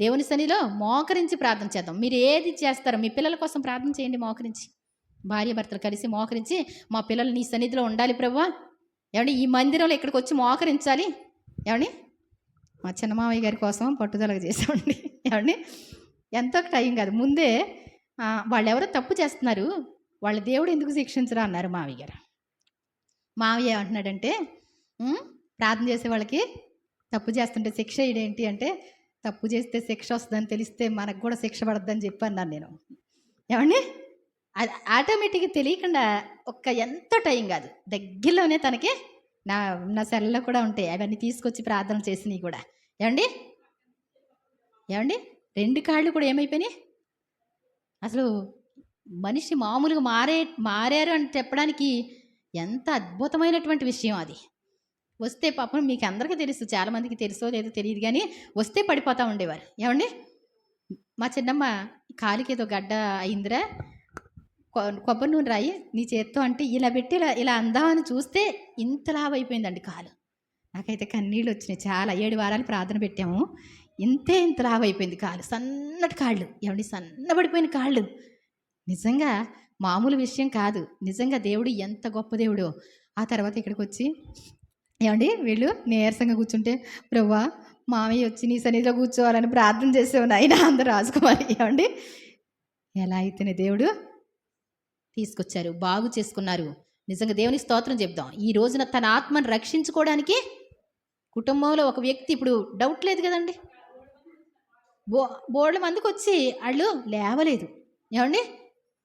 దేవుని సన్నిధిలో మోకరించి ప్రార్థన చేద్దాం. మీరు ఏది చేస్తారో మీ పిల్లల కోసం ప్రార్థన చేయండి. మోకరించి, భార్య భర్తలు కలిసి మోకరించి, మా పిల్లలు నీ సన్నిధిలో ఉండాలి ప్రభువా. ఏమండి? ఈ మందిరంలో ఇక్కడికి వచ్చి మోకరించాలి. ఏమండి? మా చిన్నమావయ్య గారి కోసం పట్టుదలగా చేసామండి. ఏమండి? ఎంతో టైం కాదు, ముందే వాళ్ళు ఎవరో తప్పు చేస్తున్నారు, వాళ్ళ దేవుడు ఎందుకు శిక్షించరా అన్నారు మావయ్య గారు. మావయ్య ఏమంటున్నాడంటే, ప్రార్థన చేసే వాళ్ళకి తప్పు చేస్తుంటే శిక్ష ఇదేంటి అంటే, తప్పు చేస్తే శిక్ష వస్తుందని తెలిస్తే మనకు కూడా శిక్ష పడద్దని చెప్పి అన్నాను నేను. ఏమండి? అది ఆటోమేటిక్గా తెలియకుండా ఎంతో టైం కాదు, దగ్గరలోనే తనకి నా సెల్లో కూడా ఉంటాయి, అవన్నీ తీసుకొచ్చి ప్రార్థన చేసినవి కూడా. ఏమండి? 2 కాళ్ళు కూడా ఏమైపోయినాయి? అసలు మనిషి మామూలుగా మారారు అని చెప్పడానికి ఎంత అద్భుతమైనటువంటి విషయం అది. వస్తే పాపం మీకు అందరికీ తెలుసు, చాలామందికి తెలుసో లేదో తెలియదు కానీ వస్తే పడిపోతూ ఉండేవారు. ఏమండి? మా చిన్నమ్మ కాలికి ఏదో గడ్డ అయిందిరా, కొబ్బరి నూనె రాయి నీ చేత్తో అంటే ఇలా పెట్టి ఇలా అందామని చూస్తే ఇంత లావైపోయిందండి కాలు. నాకైతే కన్నీళ్ళు వచ్చినాయి. చాలా 7 వారాలు ప్రార్థన పెట్టాము, ఇంత లావైపోయింది కాలు, సన్నటి కాళ్ళు. ఏమండి? సన్నబడిపోయిన కాళ్ళు. నిజంగా మామూలు విషయం కాదు. నిజంగా దేవుడు ఎంత గొప్ప దేవుడో. ఆ తర్వాత ఇక్కడికి వచ్చి ఏమండి వీళ్ళు నీరసంగా కూర్చుంటే, ప్రభువా మామయ్య వచ్చి నీ సన్నిధిలో కూర్చోవాలని ప్రార్థన చేసేవాడు ఆయన అందరూ రాజకుమారి. ఏమండి? ఎలా అయితేనే దేవుడు తీసుకొచ్చారు, బాగు చేసుకున్నారు. నిజంగా దేవుని స్తోత్రం చెప్దాం. ఈ రోజున తన ఆత్మను రక్షించుకోవడానికి కుటుంబంలో ఒక వ్యక్తి, ఇప్పుడు డౌట్ లేదు కదండి, బోర్డుల మందికి వచ్చి వాళ్ళు లేవలేదు. ఏమండి?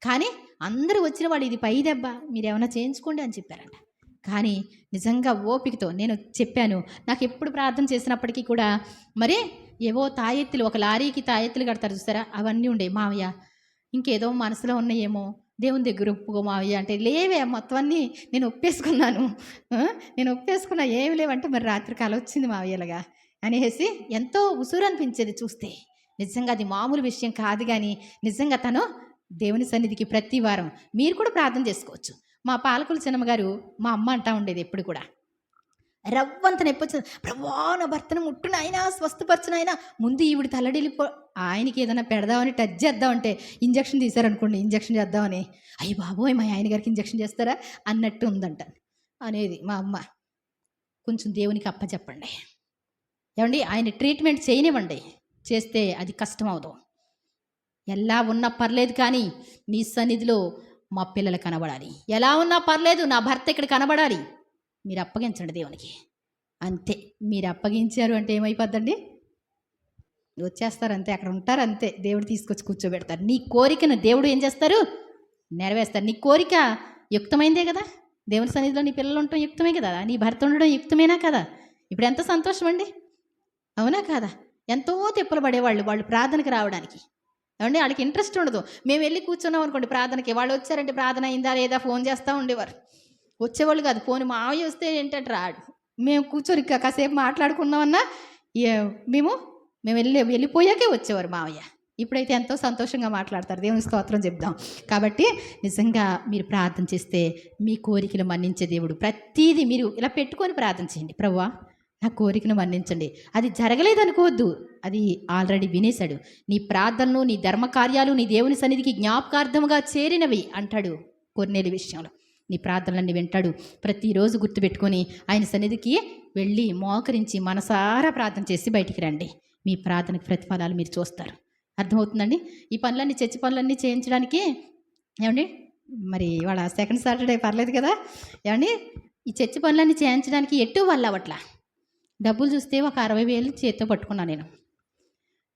కానీ అందరూ వచ్చిన వాళ్ళు ఇది పై దెబ్బ, మీరు ఏమైనా చేయించుకోండి అని చెప్పారంట. కానీ నిజంగా ఓపికతో నేను చెప్పాను. నాకు ఎప్పుడు ప్రార్థన చేసినప్పటికీ కూడా మరి ఏవో తాయెత్తులు, ఒక లారీకి తాయెత్తులు కడతారు చూసారా, అవన్నీ ఉండేవి. మావయ్య ఇంకేదో మనసులో ఉన్నాయేమో, దేవుని దగ్గర ఒప్పుకో మావయ్య అంటే, లేవే మొత్తం అన్నీ నేను ఒప్పేసుకున్నాను, ఏమి లేవంటే, మరి రాత్రి కాలం వచ్చింది మావయ్యలాగా అనేసి ఎంతో ఉసురు అనిపించేది చూస్తే. నిజంగా అది మామూలు విషయం కాదు. కానీ నిజంగా తను దేవుని సన్నిధికి ప్రతి వారం మీరు కూడా ప్రార్థన చేసుకోవచ్చు. మా పాలకుల చిన్నమ్మ గారు మా అమ్మ అంటా ఉండేది ఎప్పుడు కూడా, రవ్వంత నొప్పి వచ్చింది, ప్రభా నా భర్తను ముట్టునైనా స్వస్థపరచునైనా, ముందు ఈవిడ తల్లడిల్లిపో, ఆయనకి ఏదైనా పెడదామని టచ్ చేద్దామంటే ఇంజక్షన్ తీశారనుకోండి, ఇంజక్షన్ చేద్దామని, అయ్యి బాబోయ్ మా ఆయన గారికి ఇంజక్షన్ చేస్తారా అన్నట్టు ఉందంట అనేది మా అమ్మ. కొంచెం దేవునికి అప్పచెప్పండి. ఏమండి? ఆయన ట్రీట్మెంట్ చేయనివ్వండి, చేస్తే అది కష్టం అవుతాం. ఎలా ఉన్నా పర్లేదు కానీ నీ సన్నిధిలో మా పిల్లలు కనబడాలి. ఎలా ఉన్నా పర్లేదు నా భర్త ఇక్కడ కనబడాలి. మీరు అప్పగించండి దేవునికి. అంతే. మీరు అప్పగించారు అంటే ఏమైపోద్దండి? వచ్చేస్తారు అంతే, అక్కడ ఉంటారు అంతే. దేవుడు తీసుకొచ్చి కూర్చోబెడతారు. నీ కోరికను దేవుడు ఏం చేస్తారు? నెరవేరుస్తారు. నీ కోరిక యుక్తమైందే కదా. దేవుని సన్నిధిలో నీ పిల్లలు ఉండటం యుక్తమే కదా, నీ భర్త ఉండడం యుక్తమేనా కదా. ఇప్పుడు ఎంత సంతోషం అండి, అవునా కాదా? ఎంతో తిప్పలు పడేవాళ్ళు వాళ్ళు ప్రార్థనకి రావడానికి. ఏమండి? వాళ్ళకి ఇంట్రెస్ట్ ఉండదు. మేము వెళ్ళి కూర్చున్నాం అనుకోండి ప్రార్థనకి, వాళ్ళు వచ్చారంటే ప్రార్థన అయిందా లేదా ఫోన్ చేస్తూ ఉండేవారు. వచ్చేవాళ్ళు కాదు, ఫోన్ మావయ్య వస్తే ఏంటంటే రాడు. మేము కూర్చొని కాసేపు మాట్లాడుకున్నామన్నా మేము వెళ్ళిపోయాకే వచ్చేవారు మావయ్య. ఇప్పుడైతే ఎంతో సంతోషంగా మాట్లాడతారు. దేవుని స్తోత్రం చెప్దాం. కాబట్టి నిజంగా మీరు ప్రార్థన చేస్తే మీ కోరికలు మన్నించే దేవుడు. ప్రతిదీ మీరు ఇలా పెట్టుకొని ప్రార్థన చేయండి. ప్రభువా నా కోరికను మన్నించండి. అది జరగలేదు అనుకోవద్దు, అది ఆల్రెడీ వినేశాడు. నీ ప్రార్థనలు, నీ ధర్మకార్యాలు నీ దేవుని సన్నిధికి జ్ఞాపకార్థముగా చేరినవి అంటాడు కొర్నేలి విషయంలో. నీ ప్రార్థనలన్నీ వింటాడు. ప్రతిరోజు గుర్తుపెట్టుకొని ఆయన సన్నిధికి వెళ్ళి మోకరించి మనసారా ప్రార్థన చేసి బయటికి రండి. మీ ప్రార్థనకు ప్రతిఫలాలు మీరు చూస్తారు. అర్థమవుతుందండి? ఈ పనులన్నీ, చర్చి పనులన్నీ చేయించడానికి ఏమండి, మరి ఇవాళ సెకండ్ సాటర్డే పర్లేదు కదా. ఏమండి? ఈ చర్చి పనులన్నీ చేయించడానికి ఎటు వాళ్ళు అవట్లా. డబ్బులు చూస్తే ఒక 60,000 చేతితో పట్టుకున్నాను నేను.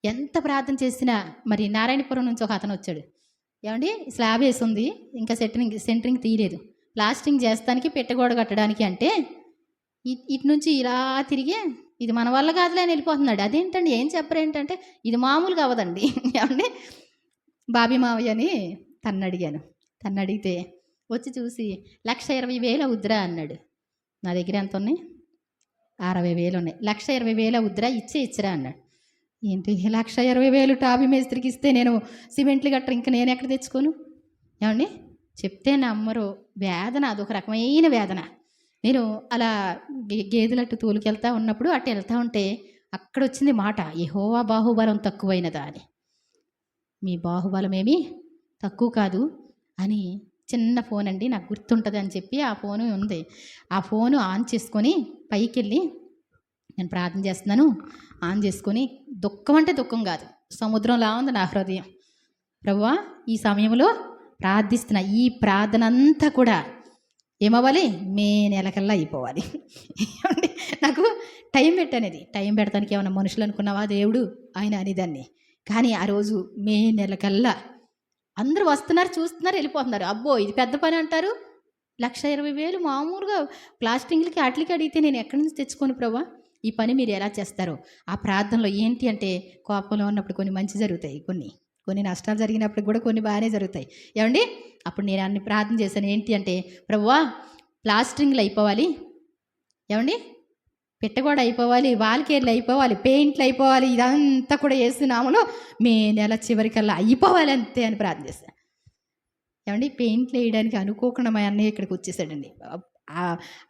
ఎంత ప్రార్థన చేసినా. మరి నారాయణపురం నుంచి ఒక అతను వచ్చాడు. ఏమండి? స్లాబ్ వేసి ఉంది, ఇంకా సెంటరింగ్ తీయలేదు. ప్లాస్టింగ్ చేస్తానికి పెట్టగోడ కట్టడానికి అంటే ఇటు నుంచి ఇలా తిరిగి ఇది మన వల్ల కాదులే అని వెళ్ళిపోతున్నాడు. అదేంటండి ఏం చెప్పరేంటంటే ఇది మామూలుగా అవ్వదండి. ఏమండి బాబీ మావయ్య అని తన్ను అడిగితే వచ్చి చూసి 1,20,000 అవుద్దిరా అన్నాడు. నా దగ్గర ఎంత ఉన్నాయి? 60,000 ఉన్నాయి. 1,20,000 అవుద్దిరా ఇచ్చిరా అన్నాడు. ఏంటి 1,20,000 టాబీ మేస్త్రికి ఇస్తే నేను సిమెంట్లు గట్ర ఇంక నేను ఎక్కడ తెచ్చుకోను? ఏమండి చెప్తే నమ్మరు. వేదన అదొక రకమైన వేదన. నేను అలా గేదెలట్టు తోలుకెళ్తా ఉన్నప్పుడు అటు వెళ్తా ఉంటే అక్కడ వచ్చింది మాట, యెహోవా బాహుబలం తక్కువైనదా అని. మీ బాహుబలమేమీ తక్కువ కాదు అని. చిన్న ఫోన్ అండి, నాకు గుర్తుంటుంది అని చెప్పి ఆ ఫోను ఉంది. ఆ ఫోను ఆన్ చేసుకొని పైకి వెళ్ళి నేను ప్రార్థన చేస్తున్నాను. ఆన్ చేసుకొని దుఃఖం అంటే దుఃఖం కాదు, సముద్రంలా ఉంది నా హృదయం. ప్రభువా ఈ సమయంలో ప్రార్థిస్తున్నా, ఈ ప్రార్థన అంతా కూడా ఏమవ్వాలి? మే నెలకల్లా అయిపోవాలి. నాకు టైం పెట్టనేది, టైం పెడతానికి ఏమైనా మనుషులు అనుకున్నావా దేవుడు ఆయన అనేదాన్ని. కానీ ఆ రోజు మే నెలకల్లా అందరూ వస్తున్నారు, చూస్తున్నారు, వెళ్ళిపోతున్నారు. అబ్బో ఇది పెద్ద పని అంటారు. 1,20,000 మామూలుగా ప్లాస్టింగ్లకి అట్లకి అడిగితే నేను ఎక్కడి నుంచి తెచ్చుకోను ప్రభువా, ఈ పని మీరు ఎలా చేస్తారు? ఆ ప్రార్థనలో ఏంటి అంటే కోపంలో ఉన్నప్పుడు కొన్ని మంచి జరుగుతాయి, కొన్ని నష్టాలు జరిగినప్పుడు కూడా కొన్ని బాగానే జరుగుతాయి. ఏమండి అప్పుడు నేను అన్ని ప్రార్థన చేశాను. ఏంటి అంటే ప్రభువా ప్లాస్టింగ్లు అయిపోవాలి, ఏమండి పెట్టగోడ అయిపోవాలి, వాల్కేర్లు అయిపోవాలి, పెయింట్లు అయిపోవాలి, ఇదంతా కూడా వేస్తున్నాములో మే నెల చివరికల్లా అయిపోవాలి అంతే అని ప్రార్థన చేశాను. ఏమండి పెయింట్లు వేయడానికి అనుకోకుండా మా అన్నయ్య ఇక్కడికి వచ్చేసాడండి.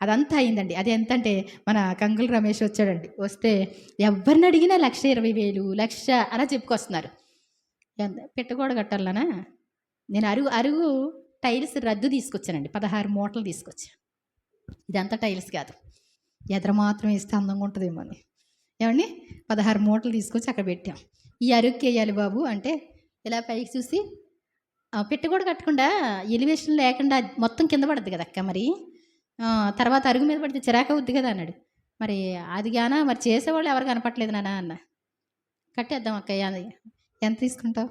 అదంతా అయిందండి. అది ఎంత అంటే మన కంగుల రమేష్ వచ్చాడండి. వస్తే ఎవరిని అడిగినా 1,20,000 1,00,000 అలా చెప్పుకొస్తున్నారు. పెట్టగోడ కట్టాలనా? నేను అరుగు టైల్స్ రద్దు తీసుకొచ్చానండి. 16 మూటలు తీసుకొచ్చాను. ఇదంతా టైల్స్ కాదు, ఎదర మాత్రం వేస్తే అందంగా ఉంటుందేమో అని. ఏమండి 16 మూటలు తీసుకొచ్చి అక్కడ పెట్టాం. ఈ అరుగుకి వేయాలి బాబు అంటే ఇలా పైకి చూసి పెట్టగోడ కట్టకుండా ఎలివేషన్ లేకుండా మొత్తం కింద పడుద్ది కదా అక్క, మరి తర్వాత అరుగు మీద పడితే చిరాకు అవుద్ది కదా అన్నాడు. మరి అది గానా మరి చేసేవాళ్ళు ఎవరు కనపట్లేదు నాన్న అన్న. కట్టేద్దాం అక్క, ఎంత తీసుకుంటావు?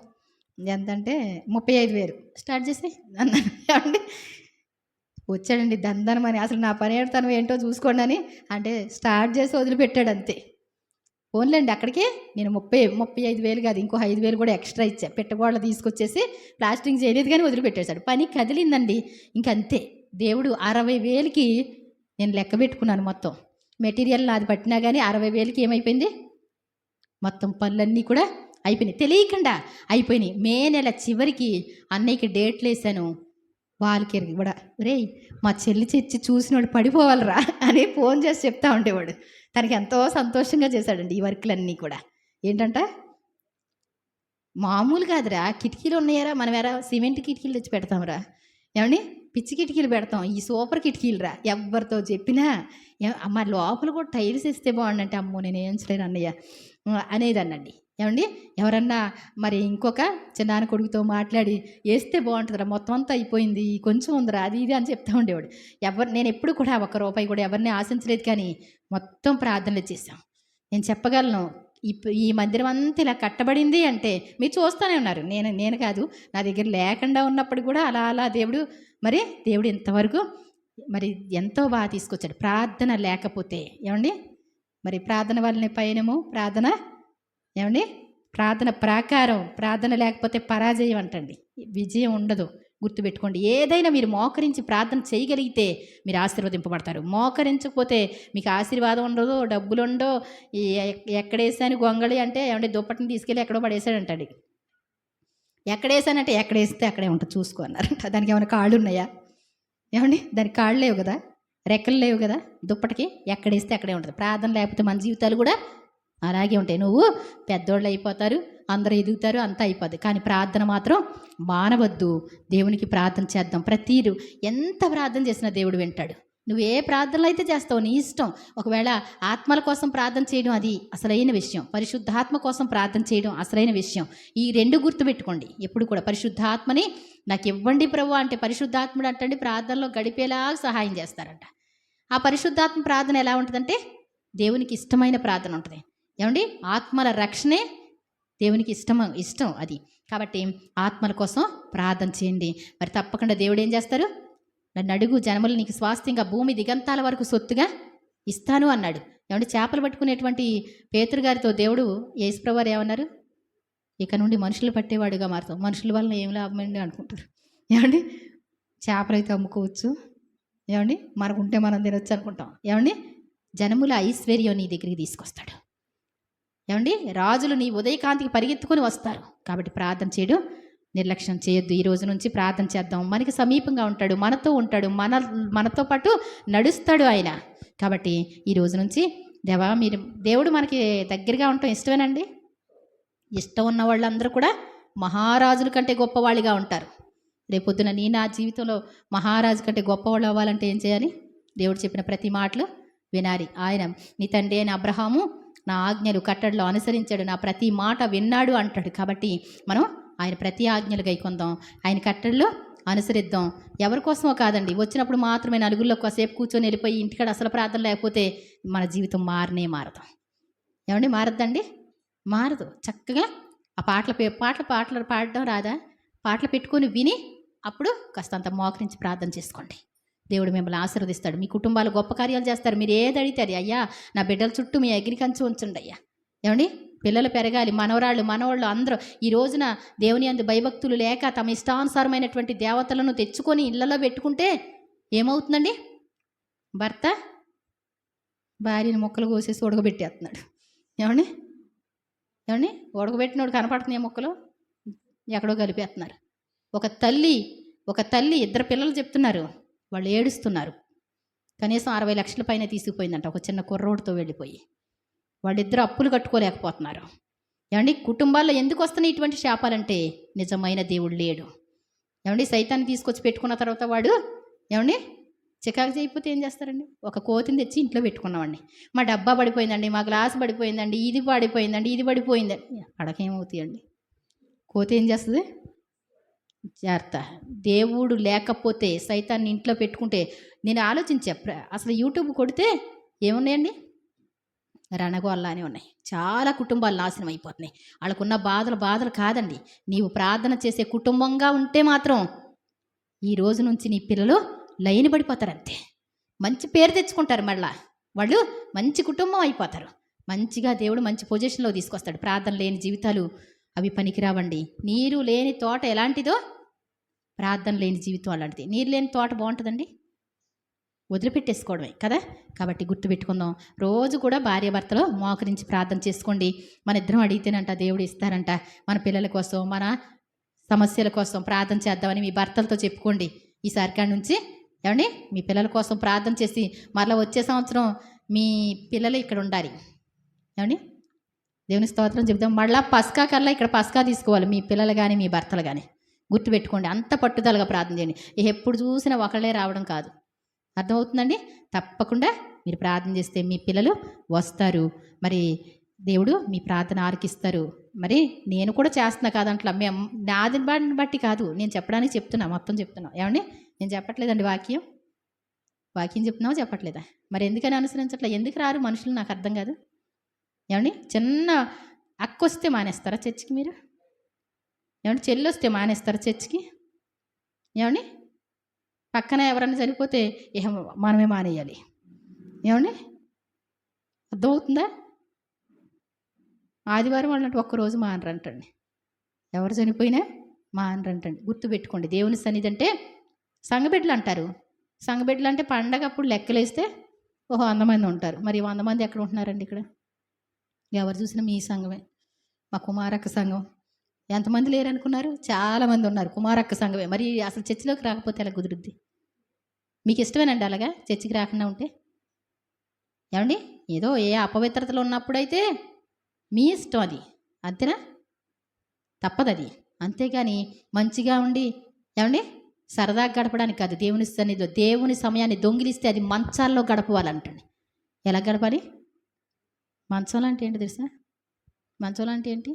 ఎంత అంటే 35,000 స్టార్ట్ చేసి అన్నాను. ఏమండి వచ్చాడండి దందనమని. అసలు నా పని ఏడుతాను ఏంటో చూసుకోండి అని అంటే స్టార్ట్ చేసి వదిలిపెట్టాడు అంతే. ఫోన్లేండి అక్కడికే నేను 35,000 కాదు ఇంకో 5,000 కూడా ఎక్స్ట్రా ఇచ్చా. పెట్టగోడలు తీసుకొచ్చేసి ప్లాస్టింగ్ చేయలేదు కానీ వదిలిపెట్టేశాడు. పని కదిలిందండి ఇంకంతే. దేవుడు 60,000కి నేను లెక్క పెట్టుకున్నాను. మొత్తం మెటీరియల్ నాది పట్టినా కానీ 60,000కి ఏమైపోయింది? మొత్తం పనులన్నీ కూడా అయిపోయినాయి, తెలియకుండా అయిపోయినాయి. మే నెల చివరికి అన్నయ్యకి డేట్లు వేసాను. వాళ్ళకి కూడా రే మా చెల్లి తెచ్చి చూసినవాడు పడిపోవాలరా అని ఫోన్ చేసి చెప్తా ఉండేవాడు. తనకి ఎంతో సంతోషంగా చేశాడండి ఈ వర్క్లన్నీ కూడా. ఏంటంట మామూలు కాదురా, కిటికీలు ఉన్నాయారా, మనం ఎరా సిమెంట్ కిటికీలు తెచ్చి పెడతాంరా, ఏమండి పిచ్చి కిటికీలు పెడతాం, ఈ సూపర్ కిటికీలు రా. ఎవరితో చెప్పినా అమ్మ లోపల కూడా టైల్స్ ఇస్తే బాగుండంటే అమ్మో నేను ఏం చేయలేను అన్నయ్య అనేదన్నండి. ఏమండి ఎవరన్నా మరి ఇంకొక చిన్నాన్న కొడుకుతో మాట్లాడి వేస్తే బాగుంటుందిరా, మొత్తం అంతా అయిపోయింది, కొంచెం ఉందిరా, అది ఇది అని చెప్తా ఉండేవాడు. నేను ఎప్పుడు కూడా ₹1 కూడా ఎవరిని ఆశించలేదు, కానీ మొత్తం ప్రార్థనలు చేశాం. నేను చెప్పగలను ఈ మందిరం అంతా ఇలా కట్టబడింది అంటే మీరు చూస్తూనే ఉన్నారు. నేను కాదు, నా దగ్గర లేకుండా ఉన్నప్పుడు కూడా అలా అలా దేవుడు ఇంతవరకు మరి ఎంతో బాగా తీసుకొచ్చాడు. ప్రార్థన లేకపోతే ఏమండి మరి ప్రార్థన వల్లనే పయనము, ప్రార్థన ఏమండి ప్రార్థన ప్రాకారం, ప్రార్థన లేకపోతే పరాజయం అంటండి, విజయం ఉండదు. గుర్తుపెట్టుకోండి. ఏదైనా మీరు మోకరించి ప్రార్థన చేయగలిగితే మీరు ఆశీర్వదింపబడతారు. మోకరించకపోతే మీకు ఆశీర్వాదం ఉండదు, డబ్బులు ఉండవు. ఎక్కడేసాను గొంగళి అంటే ఏమంటే దుప్పటిని తీసుకెళ్ళి ఎక్కడో పడేసాడంటండి. ఎక్కడేసానంటే ఎక్కడేస్తే అక్కడే ఉంటుంది చూసుకో అన్నారంట. దానికి ఏమైనా కాళ్ళు ఉన్నాయా? ఏమండి దానికి కాళ్ళు లేవు కదా, రెక్కలు లేవు కదా. దుప్పటికి ఎక్కడేస్తే అక్కడే ఉంటుంది. ప్రార్థన లేకపోతే మన జీవితాలు కూడా అలాగే ఉంటాయి. నువ్వు పెద్దోళ్ళు అయిపోతారు, అందరూ ఎదుగుతారు, అంతా అయిపోద్ది, కానీ ప్రార్థన మాత్రం మానవద్దు. దేవునికి ప్రార్థన చేద్దాం. ఎంత ప్రార్థన చేసినా దేవుడు వింటాడు. నువ్వు ఏ ప్రార్థనలు అయితే చేస్తావు నీ ఇష్టం. ఒకవేళ ఆత్మల కోసం ప్రార్థన చేయడం అది అసలైన విషయం, పరిశుద్ధాత్మ కోసం ప్రార్థన చేయడం అసలైన విషయం. ఈ రెండు గుర్తుపెట్టుకోండి ఎప్పుడు కూడా. పరిశుద్ధాత్మని నాకు ఇవ్వండి ప్రభు అంటే పరిశుద్ధాత్ముడు అంటండి ప్రార్థనలో గడిపేలా సహాయం చేస్తారంట. ఆ పరిశుద్ధాత్మ ప్రార్థన ఎలా ఉంటుందంటే దేవునికి ఇష్టమైన ప్రార్థన ఉంటుంది. ఏమండి ఆత్మల రక్షణే దేవునికి ఇష్టం అది. కాబట్టి ఆత్మల కోసం ప్రార్థన చేయండి. మరి తప్పకుండా దేవుడు ఏం చేస్తారు? నన్ను అడుగు, జనములు నీకు స్వాస్థ్యంగా, భూమి దిగంతాల వరకు సొత్తుగా ఇస్తాను అన్నాడు. ఏమంటే చేపలు పట్టుకునేటువంటి పేతురు గారితో దేవుడు యేసుప్రభువారు ఏమన్నారు? ఇక నుండి మనుషులు పట్టేవాడుగా మారుతాం. మనుషుల వలన ఏం లాభమండి అనుకుంటారు. ఏమండి చేపలు అయితే అమ్ముకోవచ్చు, ఏమండి మనకుంటే మనం తినొచ్చు అనుకుంటాం. ఏమండి జనముల ఐశ్వర్యం నీ దగ్గరికి తీసుకొస్తాడు. ఏమండి రాజులు నీ ఉదయకాంతికి పరిగెత్తుకొని వస్తారు. కాబట్టి ప్రార్థన చేయడం నిర్లక్ష్యం చేయొద్దు. ఈ రోజు నుంచి ప్రార్థన చేద్దాం. మనకి సమీపంగా ఉంటాడు, మనతో ఉంటాడు, మనతో పాటు నడుస్తాడు ఆయన. కాబట్టి ఈ రోజు నుంచి దేవా, మీరు దేవుడు మనకి దగ్గరగా ఉండటం ఇష్టమేనండి. ఇష్టం ఉన్న వాళ్ళందరూ కూడా మహారాజుల కంటే గొప్పవాళ్ళుగా ఉంటారు. రేపొద్దున నా జీవితంలో మహారాజు కంటే గొప్పవాళ్ళు అవ్వాలంటే ఏం చేయాలి? దేవుడు చెప్పిన ప్రతి మాటలు వినాలి. ఆయన నీ తండ్రి అయిన అబ్రహాము నా ఆజ్ఞలు కట్టడలు అనుసరించాడు, నా ప్రతి మాట విన్నాడు అంటాడు. కాబట్టి మనం ఆయన ప్రతి ఆజ్ఞలు గైకొందాం, ఆయన కట్టడలు అనుసరిద్దాం. ఎవరి కోసమో కాదండి, వచ్చినప్పుడు మాత్రమే నలుగురిలో కాసేపు కూర్చొని వెళ్ళిపోయి ఇంటికాడ అసలు ప్రార్థన లేకపోతే మన జీవితం మారదు. ఏమండి మారద్దండి? మారదు. చక్కగా ఆ పాటలు పాడడం రాదా? పాటలు పెట్టుకొని విని అప్పుడు కాస్తంత మోకరించి ప్రార్థన చేసుకోండి. దేవుడు మిమ్మల్ని ఆశీర్వదిస్తాడు. మీ కుటుంబాలు గొప్ప కార్యాలు చేస్తారు. మీరు ఏది అడిగితే అయ్యా నా బిడ్డల చుట్టూ మీ అగ్ని కంచి ఉంచండి అయ్యా. ఏమండి పిల్లలు పెరగాలి, మనవళ్ళు అందరూ. ఈ రోజున దేవుని యందు భయభక్తులు లేక తమ ఇష్టానుసారమైనటువంటి దేవతలను తెచ్చుకొని ఇళ్లలో పెట్టుకుంటే ఏమవుతుందండి? భర్త భార్యని మొక్కలు కోసేసి ఉడకబెట్టేస్తున్నాడు. ఏమండి ఉడకబెట్టినోడు కనపడుతున్నాయి మొక్కలు ఎక్కడో కలిపేస్తున్నారు. ఒక తల్లి 2 పిల్లలు చెప్తున్నారు, వాళ్ళు ఏడుస్తున్నారు. కనీసం 60 లక్షల పైన తీసుకుపోయిందంట ఒక చిన్న కుర్రోడితో వెళ్ళిపోయి. వాళ్ళిద్దరూ అప్పులు కట్టుకోలేకపోతున్నారు. ఏమండి కుటుంబాల్లో ఎందుకు వస్తున్నాయి ఇటువంటి శాపాలంటే నిజమైన దేవుడు లేడు. ఏమండి సైతాన్ని తీసుకొచ్చి పెట్టుకున్న తర్వాత వాడు ఏమండి చికాకు చేయకపోతే ఏం చేస్తారండి? ఒక కోతిని తెచ్చి ఇంట్లో పెట్టుకున్నామండి, మా డబ్బా పడిపోయిందండి, మా గ్లాసు పడిపోయిందండి, ఇది పడిపోయిందండి. అడకేమవుతాయండి? కోతి ఏం చేస్తుంది? జాగ్రత్త. దేవుడు లేకపోతే సైతాన్ని ఇంట్లో పెట్టుకుంటే నేను ఆలోచించా. అసలు యూట్యూబ్ కొడితే ఏమున్నాయండి? రణగోళ్ళనే ఉన్నాయి. చాలా కుటుంబాలు నాశనం అయిపోతున్నాయి. వాళ్ళకున్న బాధలు కాదండి. నీవు ప్రార్థన చేసే కుటుంబంగా ఉంటే మాత్రం ఈ రోజు నుంచి నీ పిల్లలు లైన్ పడిపోతారు. అంతే. మంచి పేరు తెచ్చుకుంటారు. మళ్ళా వాళ్ళు మంచి కుటుంబం అయిపోతారు. మంచిగా దేవుడు మంచి పొజిషన్లో తీసుకొస్తాడు. ప్రార్థన లేని జీవితాలు అవి పనికిరావండి. నీరు లేని తోట ఎలాంటిదో ప్రార్థన లేని జీవితం అలాంటిది. నీరు లేని తోట బాగుంటుందండి? వదిలిపెట్టేసుకోవడమే కదా. కాబట్టి గుర్తుపెట్టుకుందాం. రోజు కూడా భార్యాభర్తలో మోకరించి ప్రార్థన చేసుకోండి. మన ఇద్దరం అడిగితేనంట దేవుడు ఇస్తారంట. మన పిల్లల కోసం, మన సమస్యల కోసం ప్రార్థన చేద్దామని మీ భర్తలతో చెప్పుకోండి. ఈసారి కాడి నుంచి ఏమండి మీ పిల్లల కోసం ప్రార్థన చేసి మరలా వచ్చే సంవత్సరం మీ పిల్లలు ఇక్కడ ఉండాలి. ఏమండి దేవుని స్తోత్రం చెప్తాం. మళ్ళీ పస్కా కల్లా ఇక్కడ పస్కా తీసుకోవాలి మీ పిల్లలు కానీ మీ భర్తలు కానీ. గుర్తుపెట్టుకోండి. అంత పట్టుదలగా ప్రార్థన చేయండి. ఎప్పుడు చూసినా ఒకళ్ళే రావడం కాదు. అర్థమవుతుందండి? తప్పకుండా మీరు ప్రార్థన చేస్తే మీ పిల్లలు వస్తారు. మరి దేవుడు మీ ప్రార్థన ఆలకిస్తారు. మరి నేను కూడా చేస్తున్నా కాదంట్లా, మేము నాది బట్టి కాదు, నేను చెప్పడానికి చెప్తున్నా, మొత్తం చెప్తున్నా. ఏమండి నేను చెప్పట్లేదండి వాక్యం చెప్తున్నావా చెప్పట్లేదా? మరి ఎందుకని అనుసరించట్లే? ఎందుకు రారు మనుషులు? నాకు అర్థం కాదు. ఏమండి చిన్న అక్క వస్తే మానేస్తారా చర్చికి మీరు? ఏమండి చెల్లి వస్తే మానేస్తారా చర్చికి? ఏమండి పక్కన ఎవరైనా చనిపోతే మనమే మానేయాలి? ఏమండి అర్థమవుతుందా? ఆదివారం వాళ్ళంటే ఒక్కరోజు మానరంటండి. ఎవరు చనిపోయినా మానరంటండి. గుర్తుపెట్టుకోండి. దేవుని సన్నిధి అంటే సంఘబిడ్డలు అంటారు. సంఘబిడ్డలు అంటే పండగప్పుడు లెక్కలేస్తే 100 మంది ఉంటారు. మరి 100 మంది ఎక్కడ ఉంటున్నారండి? ఇక్కడ ఎవరు చూసినా మీ సంఘమే. మా కుమారక్క సంఘం ఎంతమంది లేరనుకున్నారు? చాలామంది ఉన్నారు. కుమారక్క సంఘమే. మరి అసలు చర్చిలోకి రాకపోతే ఎలా కుదురుద్ది? మీకు ఇష్టమేనండి అలాగా చర్చికి రాకుండా ఉంటే? ఏమండి ఏదో ఏ అపవిత్రతలు ఉన్నప్పుడైతే మీ ఇష్టం, అది అంతేనా? తప్పదది. అంతేగాని మంచిగా ఉండి ఏమండి సరదాగా గడపడానికి కాదు. దేవుని సన్నిధిలో దేవుని సమయాన్ని దొంగిలిస్తే అది మంచాల్లో గడపవాలంటండి. ఎలా గడపాలి? మంచం అంటే ఏంటి తెలుసా? మంచం అంటే ఏంటి?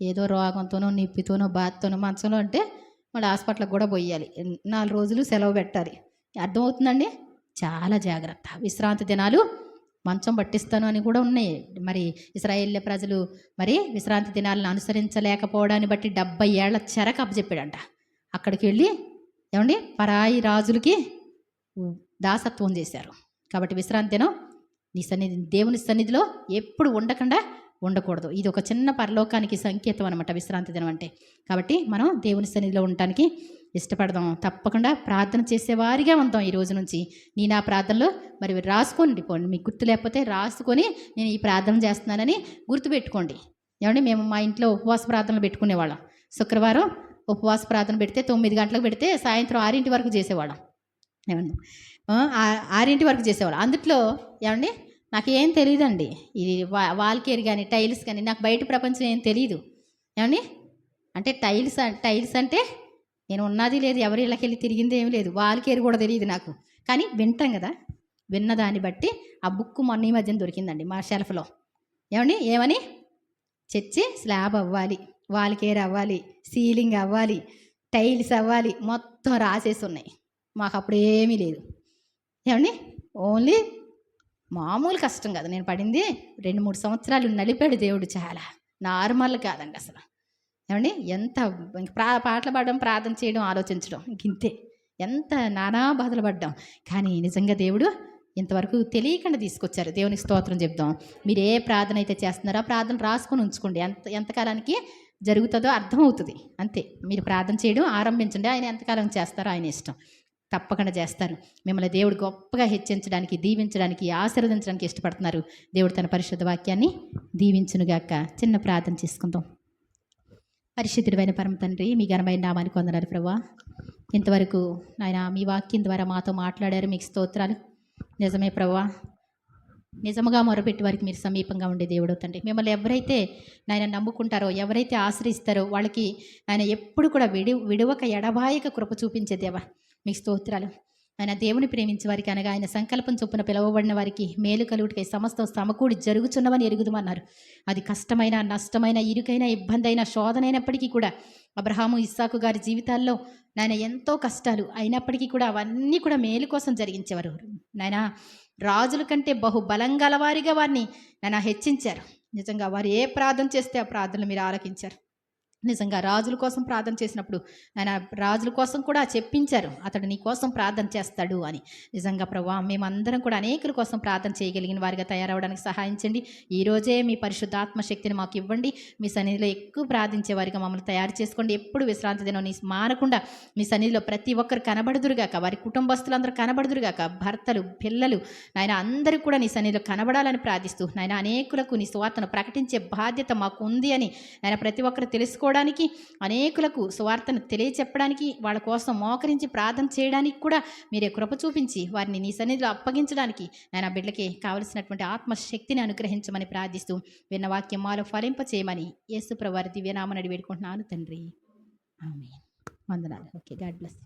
ఏదో రోగంతోనో నొప్పితోనో బాధతోనో మంచంలో అంటే మళ్ళీ హాస్పిటల్కి కూడా పోయాలి, 4 రోజులు సెలవు పెట్టాలి. అర్థమవుతుందండి? చాలా జాగ్రత్త. విశ్రాంతి దినాలు మంచం పట్టిస్తాను అని కూడా ఉన్నాయి. మరి ఇశ్రాయేలు ప్రజలు మరి విశ్రాంతి దినాలను అనుసరించలేకపోవడాన్ని బట్టి 70 ఏళ్ల చెరకు అప్పచెప్పాడంట. అక్కడికి వెళ్ళి ఏమండి పరాయి రాజులకి దాసత్వం చేశారు. కాబట్టి విశ్రాంతి దినం నీ సన్నిధి, దేవుని సన్నిధిలో ఎప్పుడు ఉండకూడదు. ఇది ఒక చిన్న పరలోకానికి సంకేతం అనమాట విశ్రాంతి దినం అంటే. కాబట్టి మనం దేవుని సన్నిధిలో ఉండటానికి ఇష్టపడదాం. తప్పకుండా ప్రార్థన చేసేవారిగా ఉందాం ఈ రోజు నుంచి. నేను ఆ ప్రార్థనలో మరి రాసుకోండి, పోండి మీకు గుర్తు లేకపోతే రాసుకొని నేను ఈ ప్రార్థన చేస్తున్నానని గుర్తుపెట్టుకోండి. ఏమండి మేము మా ఇంట్లో ఉపవాస ప్రార్థనలు పెట్టుకునేవాళ్ళం. శుక్రవారం ఉపవాస ప్రార్థన పెడితే 9 గంటలకు పెడితే సాయంత్రం 6 వరకు చేసేవాళ్ళం. ఏమండి 6 వరకు చేసేవాళ్ళం. అందుట్లో ఏమండి నాకేం తెలియదండి. ఇది వాల్కేర్ కానీ టైల్స్ కానీ నాకు బయట ప్రపంచం ఏం తెలియదు. ఏమండి అంటే టైల్స్ అంటే నేను ఉన్నది లేదు, ఎవరి ఇళ్ళకి వెళ్ళి తిరిగింది ఏమి లేదు, వాల్కేర్ కూడా తెలియదు నాకు. కానీ వింటాం కదా, విన్నదాన్ని బట్టి ఆ బుక్ మొన్న ఈ మధ్యన దొరికిందండి మా షెల్ఫ్లో. ఏమని చర్చి స్లాబ్ అవ్వాలి, వాల్కేర్ అవ్వాలి, సీలింగ్ అవ్వాలి, టైల్స్ అవ్వాలి, మొత్తం రాసేసి ఉన్నాయి. మాకు అప్పుడు ఏమీ లేదు. ఓన్లీ మామూలు కష్టం కాదు నేను పడింది. 2-3 సంవత్సరాలు నలిపాడు దేవుడు. చాలా నార్మల్ కాదండి అసలు. ఎంత పాటలు పాడడం, ప్రార్థన చేయడం, ఆలోచించడం ఇంతే. ఎంత నానా బాధలు పడ్డాం. కానీ నిజంగా దేవుడు ఇంతవరకు తెలియకుండా తీసుకొచ్చారు. దేవునికి స్తోత్రం చెప్దాం. మీరు ఏ ప్రార్థన అయితే చేస్తున్నారో ఆ ప్రార్థన రాసుకొని ఉంచుకోండి. ఎంతకాలానికి జరుగుతుందో అర్థమవుతుంది. అంతే. మీరు ప్రార్థన చేయడం ఆరంభించండి. ఆయన ఎంతకాలం చేస్తారో ఆయన ఇష్టం. తప్పకుండా చేస్తారు. మిమ్మల్ని దేవుడు గొప్పగా హెచ్చించడానికి, దీవించడానికి, ఆశీర్వదించడానికి ఇష్టపడుతున్నారు. దేవుడు తన పరిశుద్ధ వాక్యాన్ని దీవించునుగాక. చిన్న ప్రార్థన చేసుకుందాం. పరిశుద్ధుడైన పరమ తండ్రి, మీ ఘనమైన నామానికి వందనాలు ప్రభువా. ఇంతవరకు నాయన మీ వాక్యం ద్వారా మాతో మాట్లాడారు. మీకు స్తోత్రాలు. నిజమే ప్రభువా, నిజముగా మొరపెట్టి వారికి మీరు సమీపంగా ఉండే దేవుడు తండ్రి. మిమ్మల్ని ఎవరైతే నాయన నమ్ముకుంటారో, ఎవరైతే ఆశ్రయిస్తారో వాళ్ళకి ఆయన ఎప్పుడు కూడా విడువక ఎడబాయక కృప చూపించే దేవా మీకు స్తోత్రాలు. ఆయన దేవుని ప్రేమించే వారికి అనగా ఆయన సంకల్పం చొప్పున పిలువబడిన వారికి మేలు కలుగుటకై సమస్తం సమకూడి జరుగుచున్నవని ఎరుగుదమన్నారు. అది కష్టమైన, నష్టమైన, ఇరుకైన, ఇబ్బంది అయిన, శోధనైనప్పటికీ కూడా అబ్రహాము, ఇస్సాకు గారి జీవితాల్లో నాయన ఎంతో కష్టాలు అయినప్పటికీ కూడా అవన్నీ కూడా మేలు కోసం జరిగించేవారు. నాయన రాజుల కంటే బహు బలం గలవారిగా వారిని నాయన హెచ్చించారు. నిజంగా వారు ఏ ప్రార్థన చేస్తే ఆ ప్రార్థనలు మీరు ఆలకించారు. నిజంగా రాజుల కోసం ప్రార్థన చేసినప్పుడు ఆయన రాజుల కోసం కూడా చెప్పించారు, అతడు నీ కోసం ప్రార్థన చేస్తాడు అని. నిజంగా ప్రభువా, మేమందరం కూడా అనేకుల కోసం ప్రార్థన చేయగలిగిన వారిగా తయారవడానికి సహాయించండి. ఈరోజే మీ పరిశుద్ధాత్మ శక్తిని మాకు ఇవ్వండి. మీ సన్నిధిలో ఎక్కువ ప్రార్థించే వారిగా మమ్మల్ని తయారు చేసుకోండి. ఎప్పుడు విశ్రాంతి దినం నీ మానకుండా మీ సన్నిధిలో ప్రతి ఒక్కరు కనబడుదురుగాక, వారి కుటుంబస్తులందరూ కనబడుదురుగాక, భర్తలు, పిల్లలు నాయన అందరూ కూడా నీ సన్నిధిలో కనబడాలని ప్రార్థిస్తూ నాయన అనేకులకు నీ సువార్తను ప్రకటించే బాధ్యత మాకు ఉంది అని నాయన ప్రతి ఒక్కరు తెలుసుకోవడానికి, అనేకులకు సువార్తను తెలియచెప్పడానికి, వాళ్ళ కోసం మోకరించి ప్రార్థన చేయడానికి కూడా మీరే కృప చూపించి వారిని నీ సన్నిధిలో అప్పగించడానికి నాయన బిడ్డలకి కావలసినటువంటి ఆత్మశక్తిని అనుగ్రహించమని ప్రార్థిస్తూ విన్న వాక్యం మాలో ఫలింప చేయమని యేసు ప్రభువారి దివ్యనామమున వేడుకుంటున్నాను తండ్రి. ఆమేన్. వందనాలు. Okay, God bless.